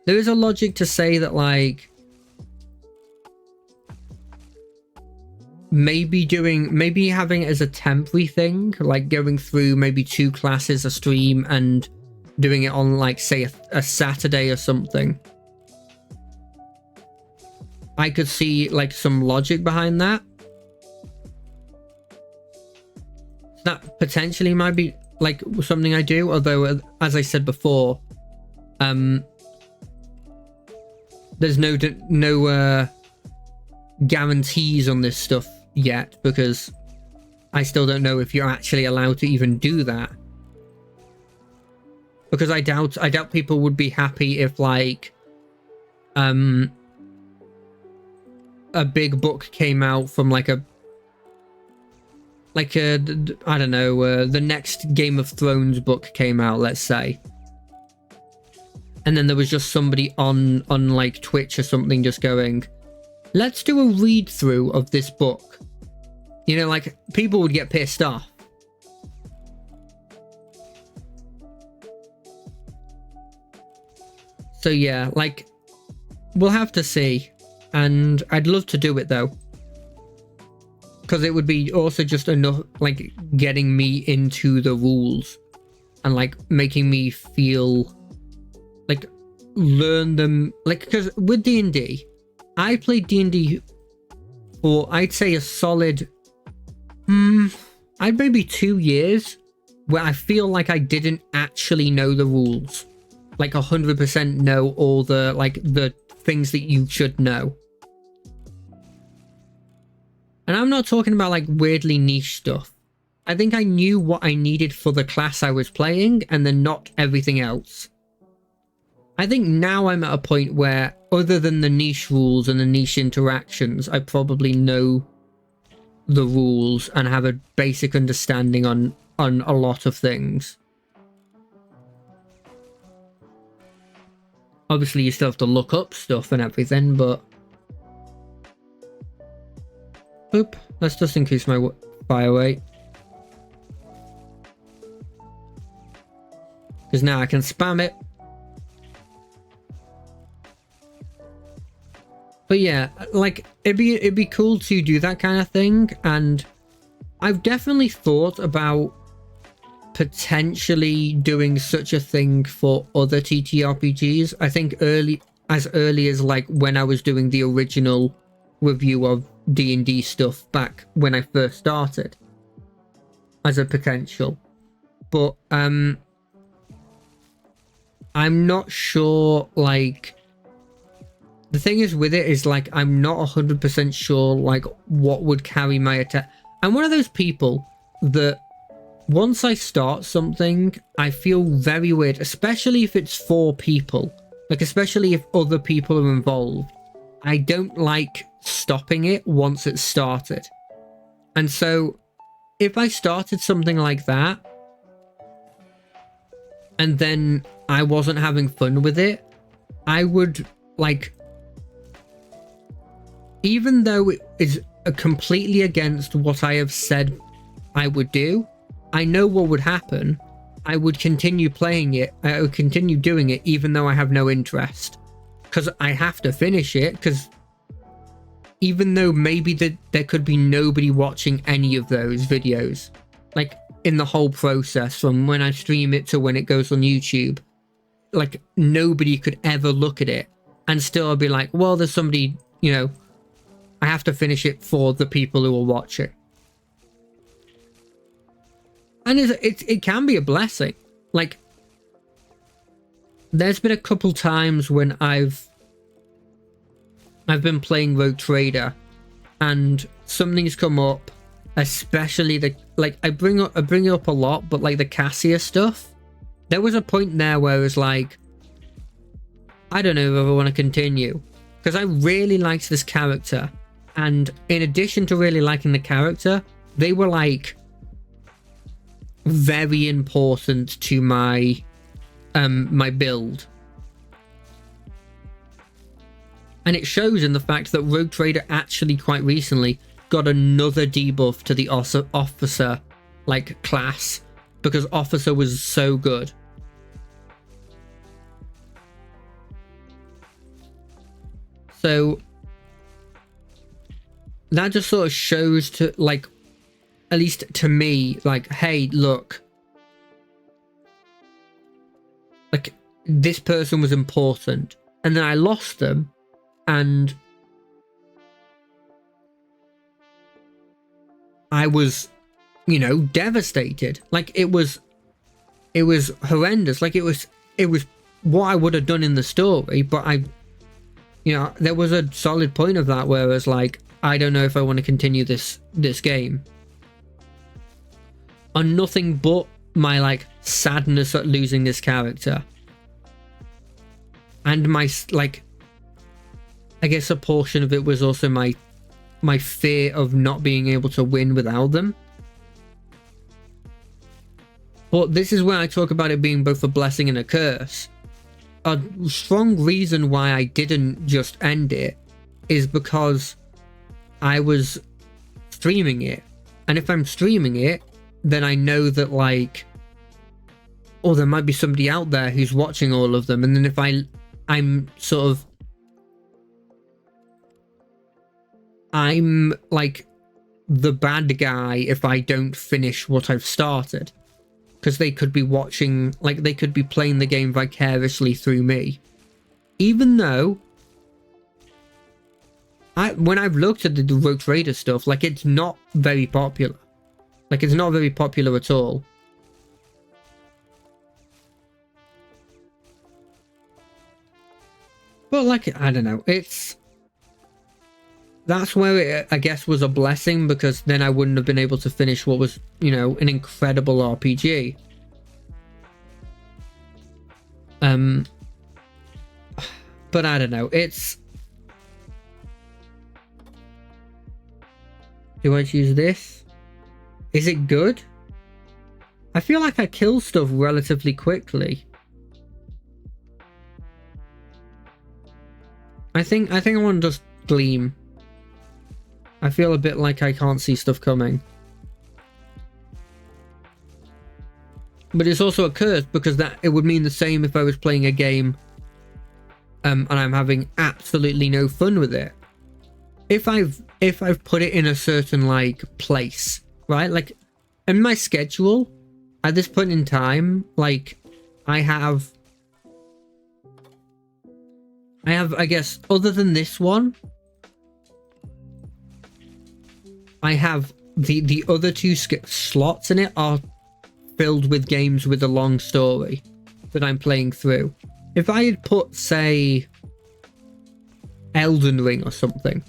there is a logic to say that, like, maybe having it as a temporary thing, like going through maybe 2 classes a stream and doing it on, like, say a Saturday or something. I could see, like, some logic behind that. That potentially might be like something I do, although as I said before, there's no guarantees on this stuff yet, because I still don't know if you're actually allowed to even do that, because I doubt people would be happy if like a big book came out from I don't know, the next Game of Thrones book came out, let's say, and then there was just somebody on like Twitch or something just going, let's do a read through of this book. You know, like, people would get pissed off. So yeah, like, we'll have to see, and I'd love to do it though, because it would be also just enough, like, getting me into the rules and like making me feel like learn them, like, because with D&D, I played D&D for, I'd say, a solid I'd maybe 2 years where I feel like I didn't actually know the rules, like 100% know all the, like, the things that you should know. And I'm not talking about like weirdly niche stuff. I think I knew what I needed for the class I was playing and then not everything else. I think now I'm at a point where, other than the niche rules and the niche interactions, I probably know the rules and have a basic understanding on a lot of things. Obviously, you still have to look up stuff and everything, but... Oop, let's just increase my fire rate. Because now I can spam it. But yeah, like, it'd be cool to do that kind of thing, and I've definitely thought about potentially doing such a thing for other TTRPGs. I think as early as like when I was doing the original review of D&D stuff back when I first started, as a potential. But I'm not sure, like... The thing is with it is, like, I'm not 100% sure, like, what would carry my attack. I'm one of those people that once I start something, I feel very weird, especially if it's 4 people. Like, especially if other people are involved. I don't like stopping it once it's started. And so, if I started something like that, and then I wasn't having fun with it, I would, like... Even though it is completely against what I have said I would do, I know what would happen. I would continue playing it. I would continue doing it even though I have no interest. Because I have to finish it, because even though maybe there could be nobody watching any of those videos, like in the whole process from when I stream it to when it goes on YouTube, like nobody could ever look at it and still I'll be like, well, there's somebody, you know, I have to finish it for the people who will watch it. And it can be a blessing. Like, there's been a couple times when I've been playing Rogue Trader and something's come up, especially the, like, I bring it up a lot, but like the Cassia stuff, there was a point there where it was like, I don't know if I want to continue, because I really liked this character. And in addition to really liking the character, they were like very important to my my build. And it shows in the fact that Rogue Trader actually quite recently got another debuff to the officer like class, because officer was so good. So that just sort of shows to, like, at least to me, like, hey, look, like, this person was important, and then I lost them, and I was, you know, devastated. Like, it was horrendous. Like, it was what I would have done in the story, but you know, there was a solid point of that where I was like, I don't know if I want to continue this game. On nothing but my, like, sadness at losing this character. And my, like, I guess a portion of it was also my fear of not being able to win without them. But this is where I talk about it being both a blessing and a curse. A strong reason why I didn't just end it is because I was streaming it. And if I'm streaming it, then I know that, like, oh, there might be somebody out there who's watching all of them. And then if I'm sort of, I'm like the bad guy if I don't finish what I've started. Because they could be watching, like, they could be playing the game vicariously through me. Even though, when I've looked at the Rogue Trader stuff, like, it's not very popular. Like, it's not very popular at all. But, like, I don't know, it's... that's where it, I guess, was a blessing, because then I wouldn't have been able to finish what was, you know, an incredible RPG. But I don't know. It's... Do I choose this? Is it good? I feel like I kill stuff relatively quickly. I think I want to just Gleam. I feel a bit like I can't see stuff coming. But it's also a curse, because that it would mean the same if I was playing a game and I'm having absolutely no fun with it. If I've put it in a certain like place, right? Like in my schedule at this point in time, like I have I guess, other than this one, I have the other two slots in it are filled with games with a long story that I'm playing through. If I had put, say, Elden Ring or something,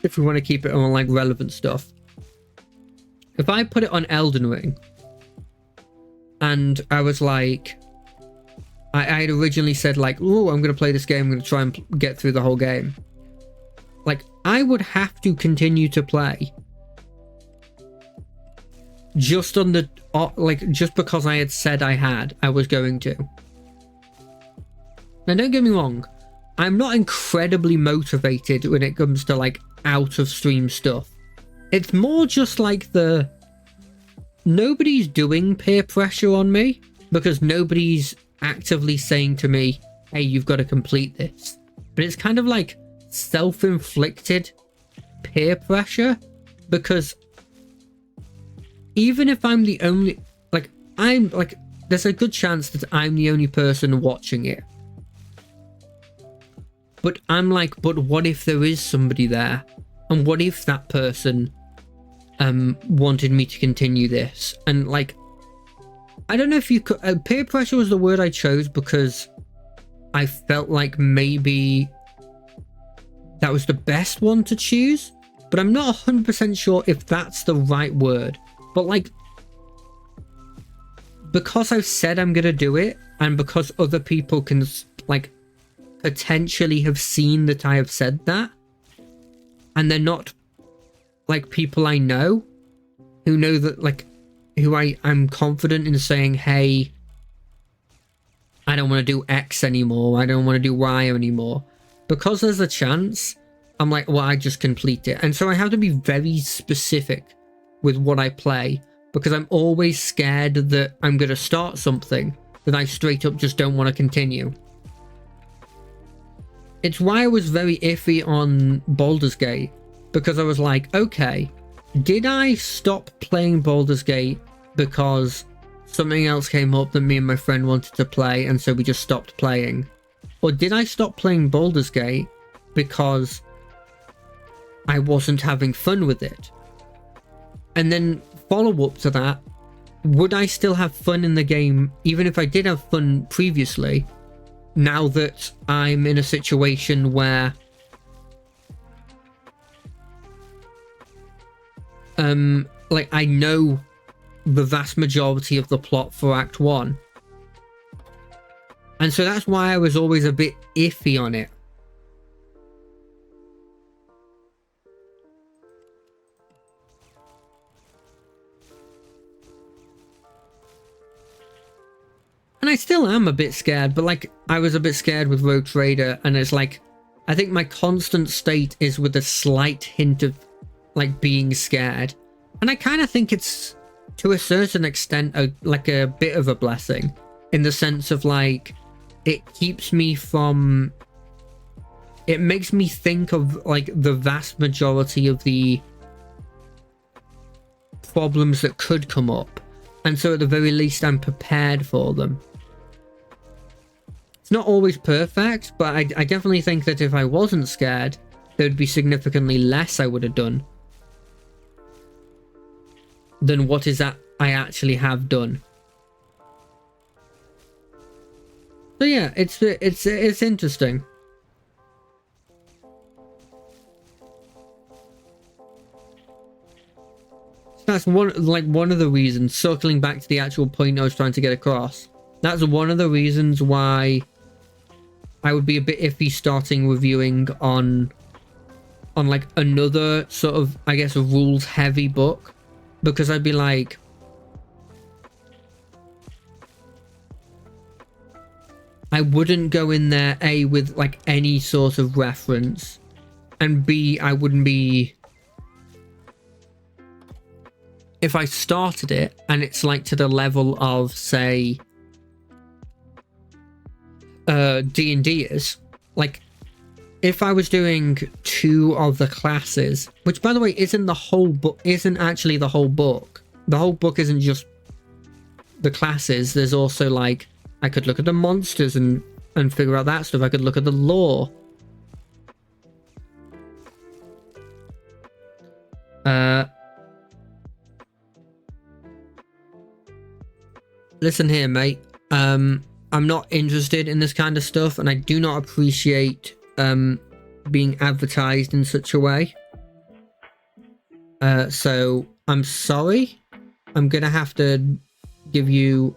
if we want to keep it on like relevant stuff, if I put it on Elden Ring and I was like, I had originally said like, oh, I'm going to play this game, I'm going to try and get through the whole game. Like, I would have to continue to play just on the, like, just because I had said I was going to. Now, don't get me wrong, I'm not incredibly motivated when it comes to like out of stream stuff. It's more just like nobody's doing peer pressure on me, because nobody's actively saying to me, hey, you've got to complete this. But it's kind of like self-inflicted peer pressure, because even if I'm the only, like, I'm like, there's a good chance that I'm the only person watching it. But I'm like, but what if there is somebody there? And what if that person wanted me to continue this? And like, I don't know if you could... peer pressure was the word I chose because I felt like maybe that was the best one to choose. But I'm not 100% sure if that's the right word. But like, because I've said I'm going to do it, and because other people can like potentially have seen that I have said that, and they're not like people I know who know that, like, who I'm confident in saying, hey, I don't want to do X anymore, I don't want to do Y anymore. Because there's a chance, I'm like, well, I just complete it. And so I have to be very specific with what I play, because I'm always scared that I'm going to start something that I straight up just don't want to continue. It's why I was very iffy on Baldur's Gate, because I was like, okay, did I stop playing Baldur's Gate because something else came up that me and my friend wanted to play, and so we just stopped playing? Or did I stop playing Baldur's Gate because I wasn't having fun with it? And then follow up to that, would I still have fun in the game even if I did have fun previously, now that I'm in a situation where like I know the vast majority of the plot for Act 1? And so that's why I was always a bit iffy on it. And I still am a bit scared, but like I was a bit scared with Rogue Trader, and it's like, I think my constant state is with a slight hint of like being scared. And I kind of think it's to a certain extent like a bit of a blessing, in the sense of like, it keeps me from, it makes me think of like the vast majority of the problems that could come up. And so at the very least, I'm prepared for them. It's not always perfect, but I definitely think that if I wasn't scared, there would be significantly less I would have done than what is that I actually have done. So yeah, it's interesting. That's one of the reasons, circling back to the actual point I was trying to get across. That's one of the reasons why I would be a bit iffy starting reviewing on like another sort of, I guess, a rules heavy book, because I'd be like, I wouldn't go in there A, with like any sort of reference, and B, I wouldn't be, if I started it and it's like to the level of, say, D&D is, like, if I was doing 2 of the classes, which by the way isn't the whole book, isn't actually the whole book. The whole book isn't just the classes. There's also like, I could look at the monsters and figure out that stuff. I could look at the lore. Listen here, mate. I'm not interested in this kind of stuff, and I do not appreciate being advertised in such a way. So I'm sorry. I'm gonna have to give you.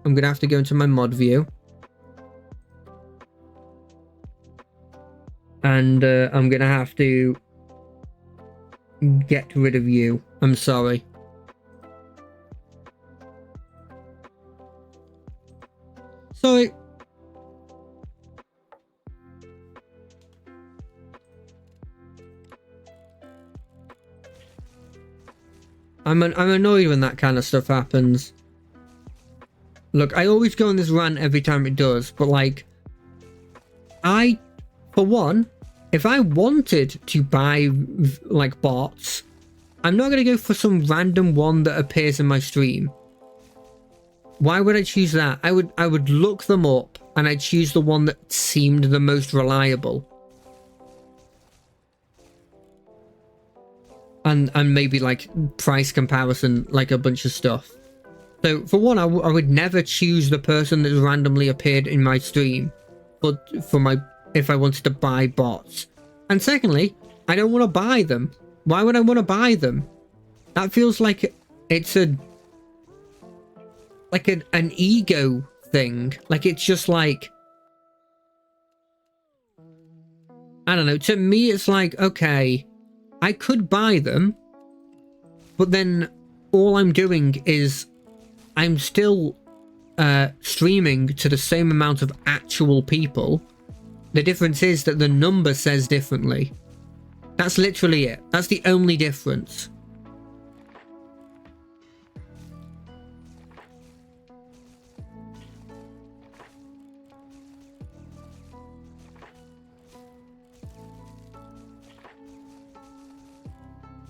I'm gonna have to go into my mod view, and I'm gonna have to get rid of you. I'm sorry. Sorry. I'm annoyed when that kind of stuff happens. Look, I always go on this rant every time it does, but like, for one, if I wanted to buy like bots, I'm not going to go for some random one that appears in my stream. Why would I choose that? I would look them up and I'd choose the one that seemed the most reliable. And maybe like price comparison, like a bunch of stuff. So for one, I would never choose the person that randomly appeared in my stream, but if I wanted to buy bots. And secondly, I don't want to buy them. Why would I want to buy them? That feels like it's an ego thing. Like, it's just like, I don't know. To me, it's like, okay, I could buy them, but then all I'm doing is I'm still streaming to the same amount of actual people. The difference is that the number says differently. That's literally it. That's the only difference.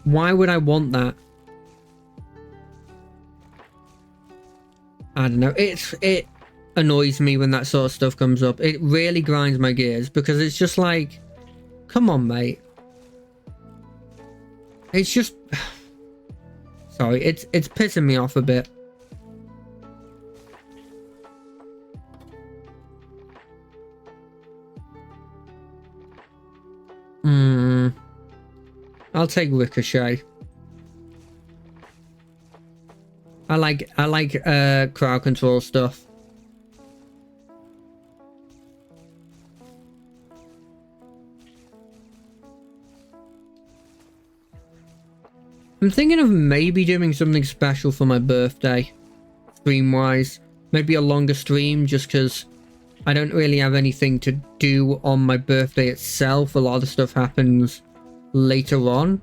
Why would I want that? I don't know. It annoys me when that sort of stuff comes up. It really grinds my gears because it's just like, come on, mate. It's just, sorry, it's pissing me off a bit. I'll take Ricochet. I like crowd control stuff. I'm thinking of maybe doing something special for my birthday, stream-wise. Maybe a longer stream, just because I don't really have anything to do on my birthday itself. A lot of the stuff happens later on.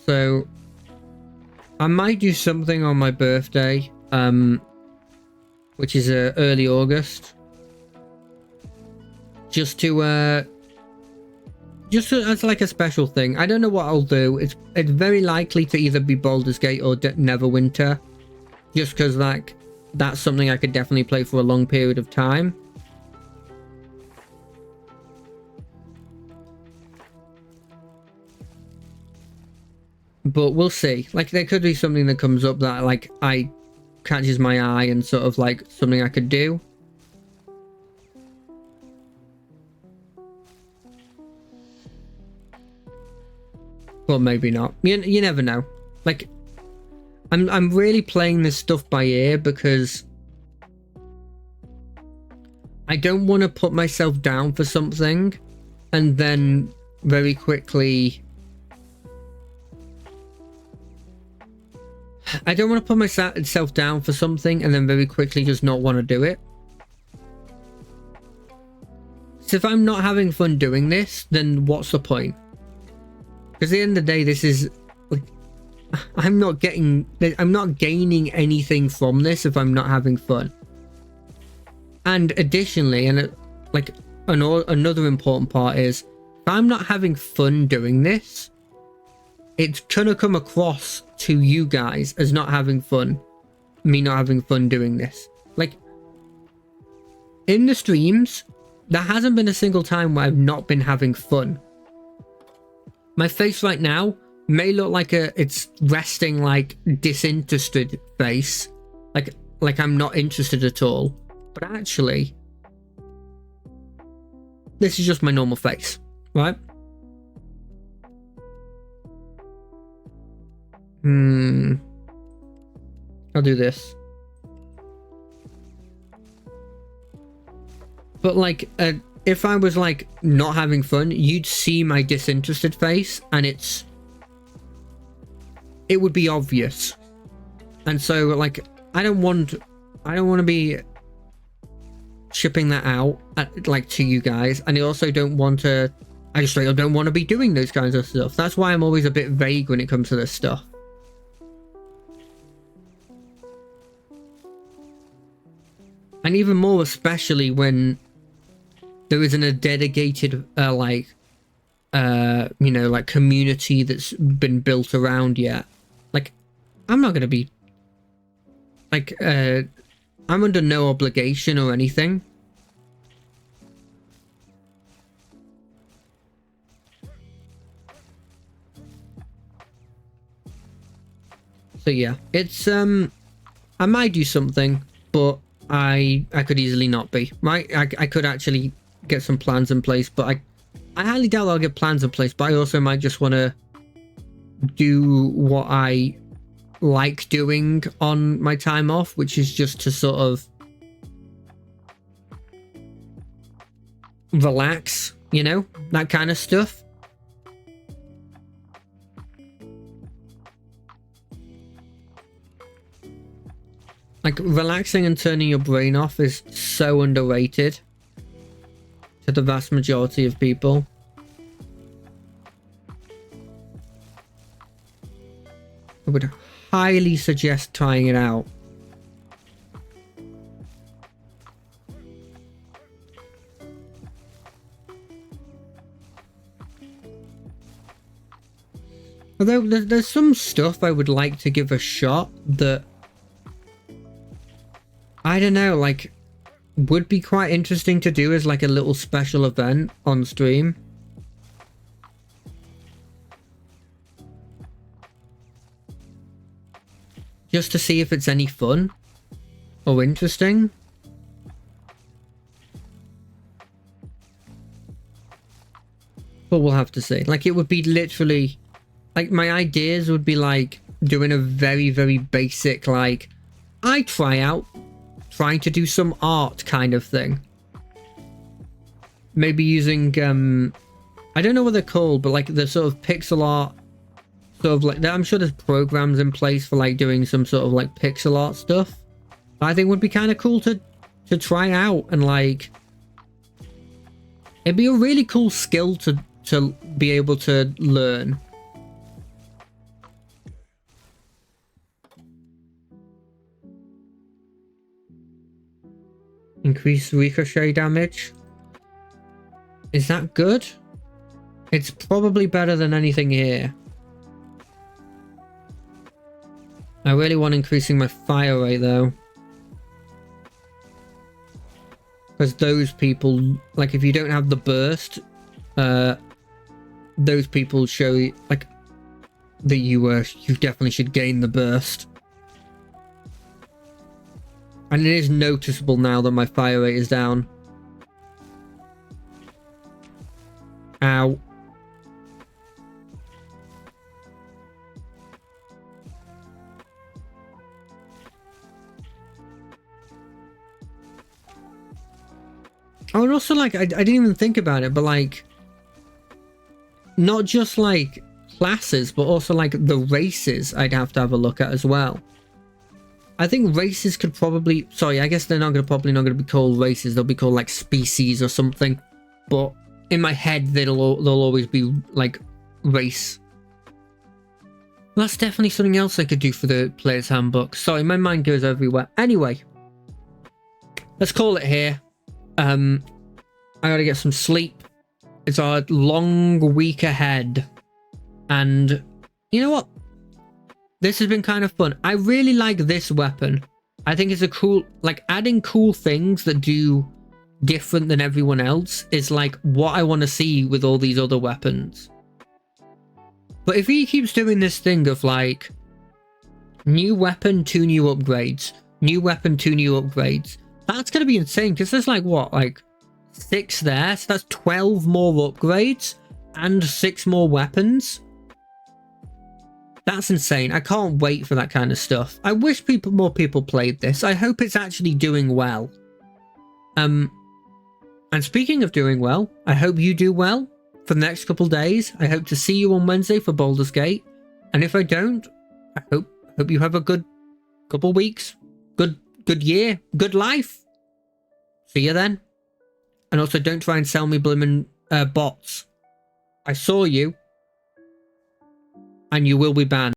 So I might do something on my birthday, which is early August, just as like a special thing. I don't know what I'll do. It's very likely to either be Baldur's Gate or Neverwinter, just because like that's something I could definitely play for a long period of time. But we'll see. Like, there could be something that comes up that like catches my eye and sort of like something I could do. Well, maybe not. You never know. Like, I'm really playing this stuff by ear because I don't want to put myself down for something and then very quickly... I don't want to put myself down for something and then very quickly just not want to do it. So if I'm not having fun doing this, then what's the point? Because at the end of the day, this is like, I'm not gaining anything from this if I'm not having fun. And additionally, another important part is, if I'm not having fun doing this, it's gonna come across to you guys as not having fun. Me not having fun doing this. Like, in the streams, there hasn't been a single time where I've not been having fun. My face right now may look like it's resting, like, disinterested face. Like I'm not interested at all. But actually, this is just my normal face, right? I'll do this. But like, if I was like not having fun, you'd see my disinterested face, and it would be obvious. And so, like, I don't want to be shipping that out like to you guys, and I also don't want to. I just don't want to be doing those kinds of stuff. That's why I'm always a bit vague when it comes to this stuff. And even more especially when there isn't a dedicated, like community that's been built around yet. Like, I'm not going to be, like, I'm under no obligation or anything. So yeah, it's, I might do something, but I could easily not be, right? I could actually get some plans in place, but I highly doubt I'll get plans in place, but I also might just want to do what I like doing on my time off, which is just to sort of relax, you know, that kind of stuff. Like, relaxing and turning your brain off is so underrated to the vast majority of people. I would highly suggest trying it out. Although there's some stuff I would like to give a shot that, I don't know, like, would be quite interesting to do as like a little special event on stream. Just to see if it's any fun or interesting. But we'll have to see. Like, it would be literally, like, my ideas would be like doing a very, very basic, like, I trying to do some art kind of thing. Maybe using, I don't know what they're called, but like the sort of pixel art, sort of like, I'm sure there's programs in place for like doing some sort of like pixel art stuff. I think would be kind of cool to try out, and like, it'd be a really cool skill to be able to learn. Increase ricochet damage. Is that good? It's probably better than anything here. I really want increasing my fire rate though. Because those people, like, if you don't have the burst, those people show like that you definitely should gain the burst. And it is noticeable now that my fire rate is down. Ow. would also like, I didn't even think about it, but like, not just like classes, but also like the races I'd have to have a look at as well. I think races could probably, sorry, I guess they're probably not going to be called races. They'll be called like species or something. But in my head, they'll always be like race. Well, that's definitely something else I could do for the player's handbook. Sorry, my mind goes everywhere. Anyway, let's call it here. I gotta get some sleep. It's a long week ahead. And you know what? This has been kind of fun. I really like this weapon. I think it's a cool, like adding cool things that do different than everyone else is like what I want to see with all these other weapons. But if he keeps doing this thing of like new weapon, 2 new upgrades, new weapon, 2 new upgrades, that's going to be insane because there's like what, like 6 there. So that's 12 more upgrades and 6 more weapons. That's insane. I can't wait for that kind of stuff. I wish more people played this. I hope it's actually doing well. And speaking of doing well, I hope you do well for the next couple days. I hope to see you on Wednesday for Baldur's Gate. And if I don't, I hope you have a good couple weeks. Good year. Good life. See you then. And also don't try and sell me blimmin' bots. I saw you. And you will be banned.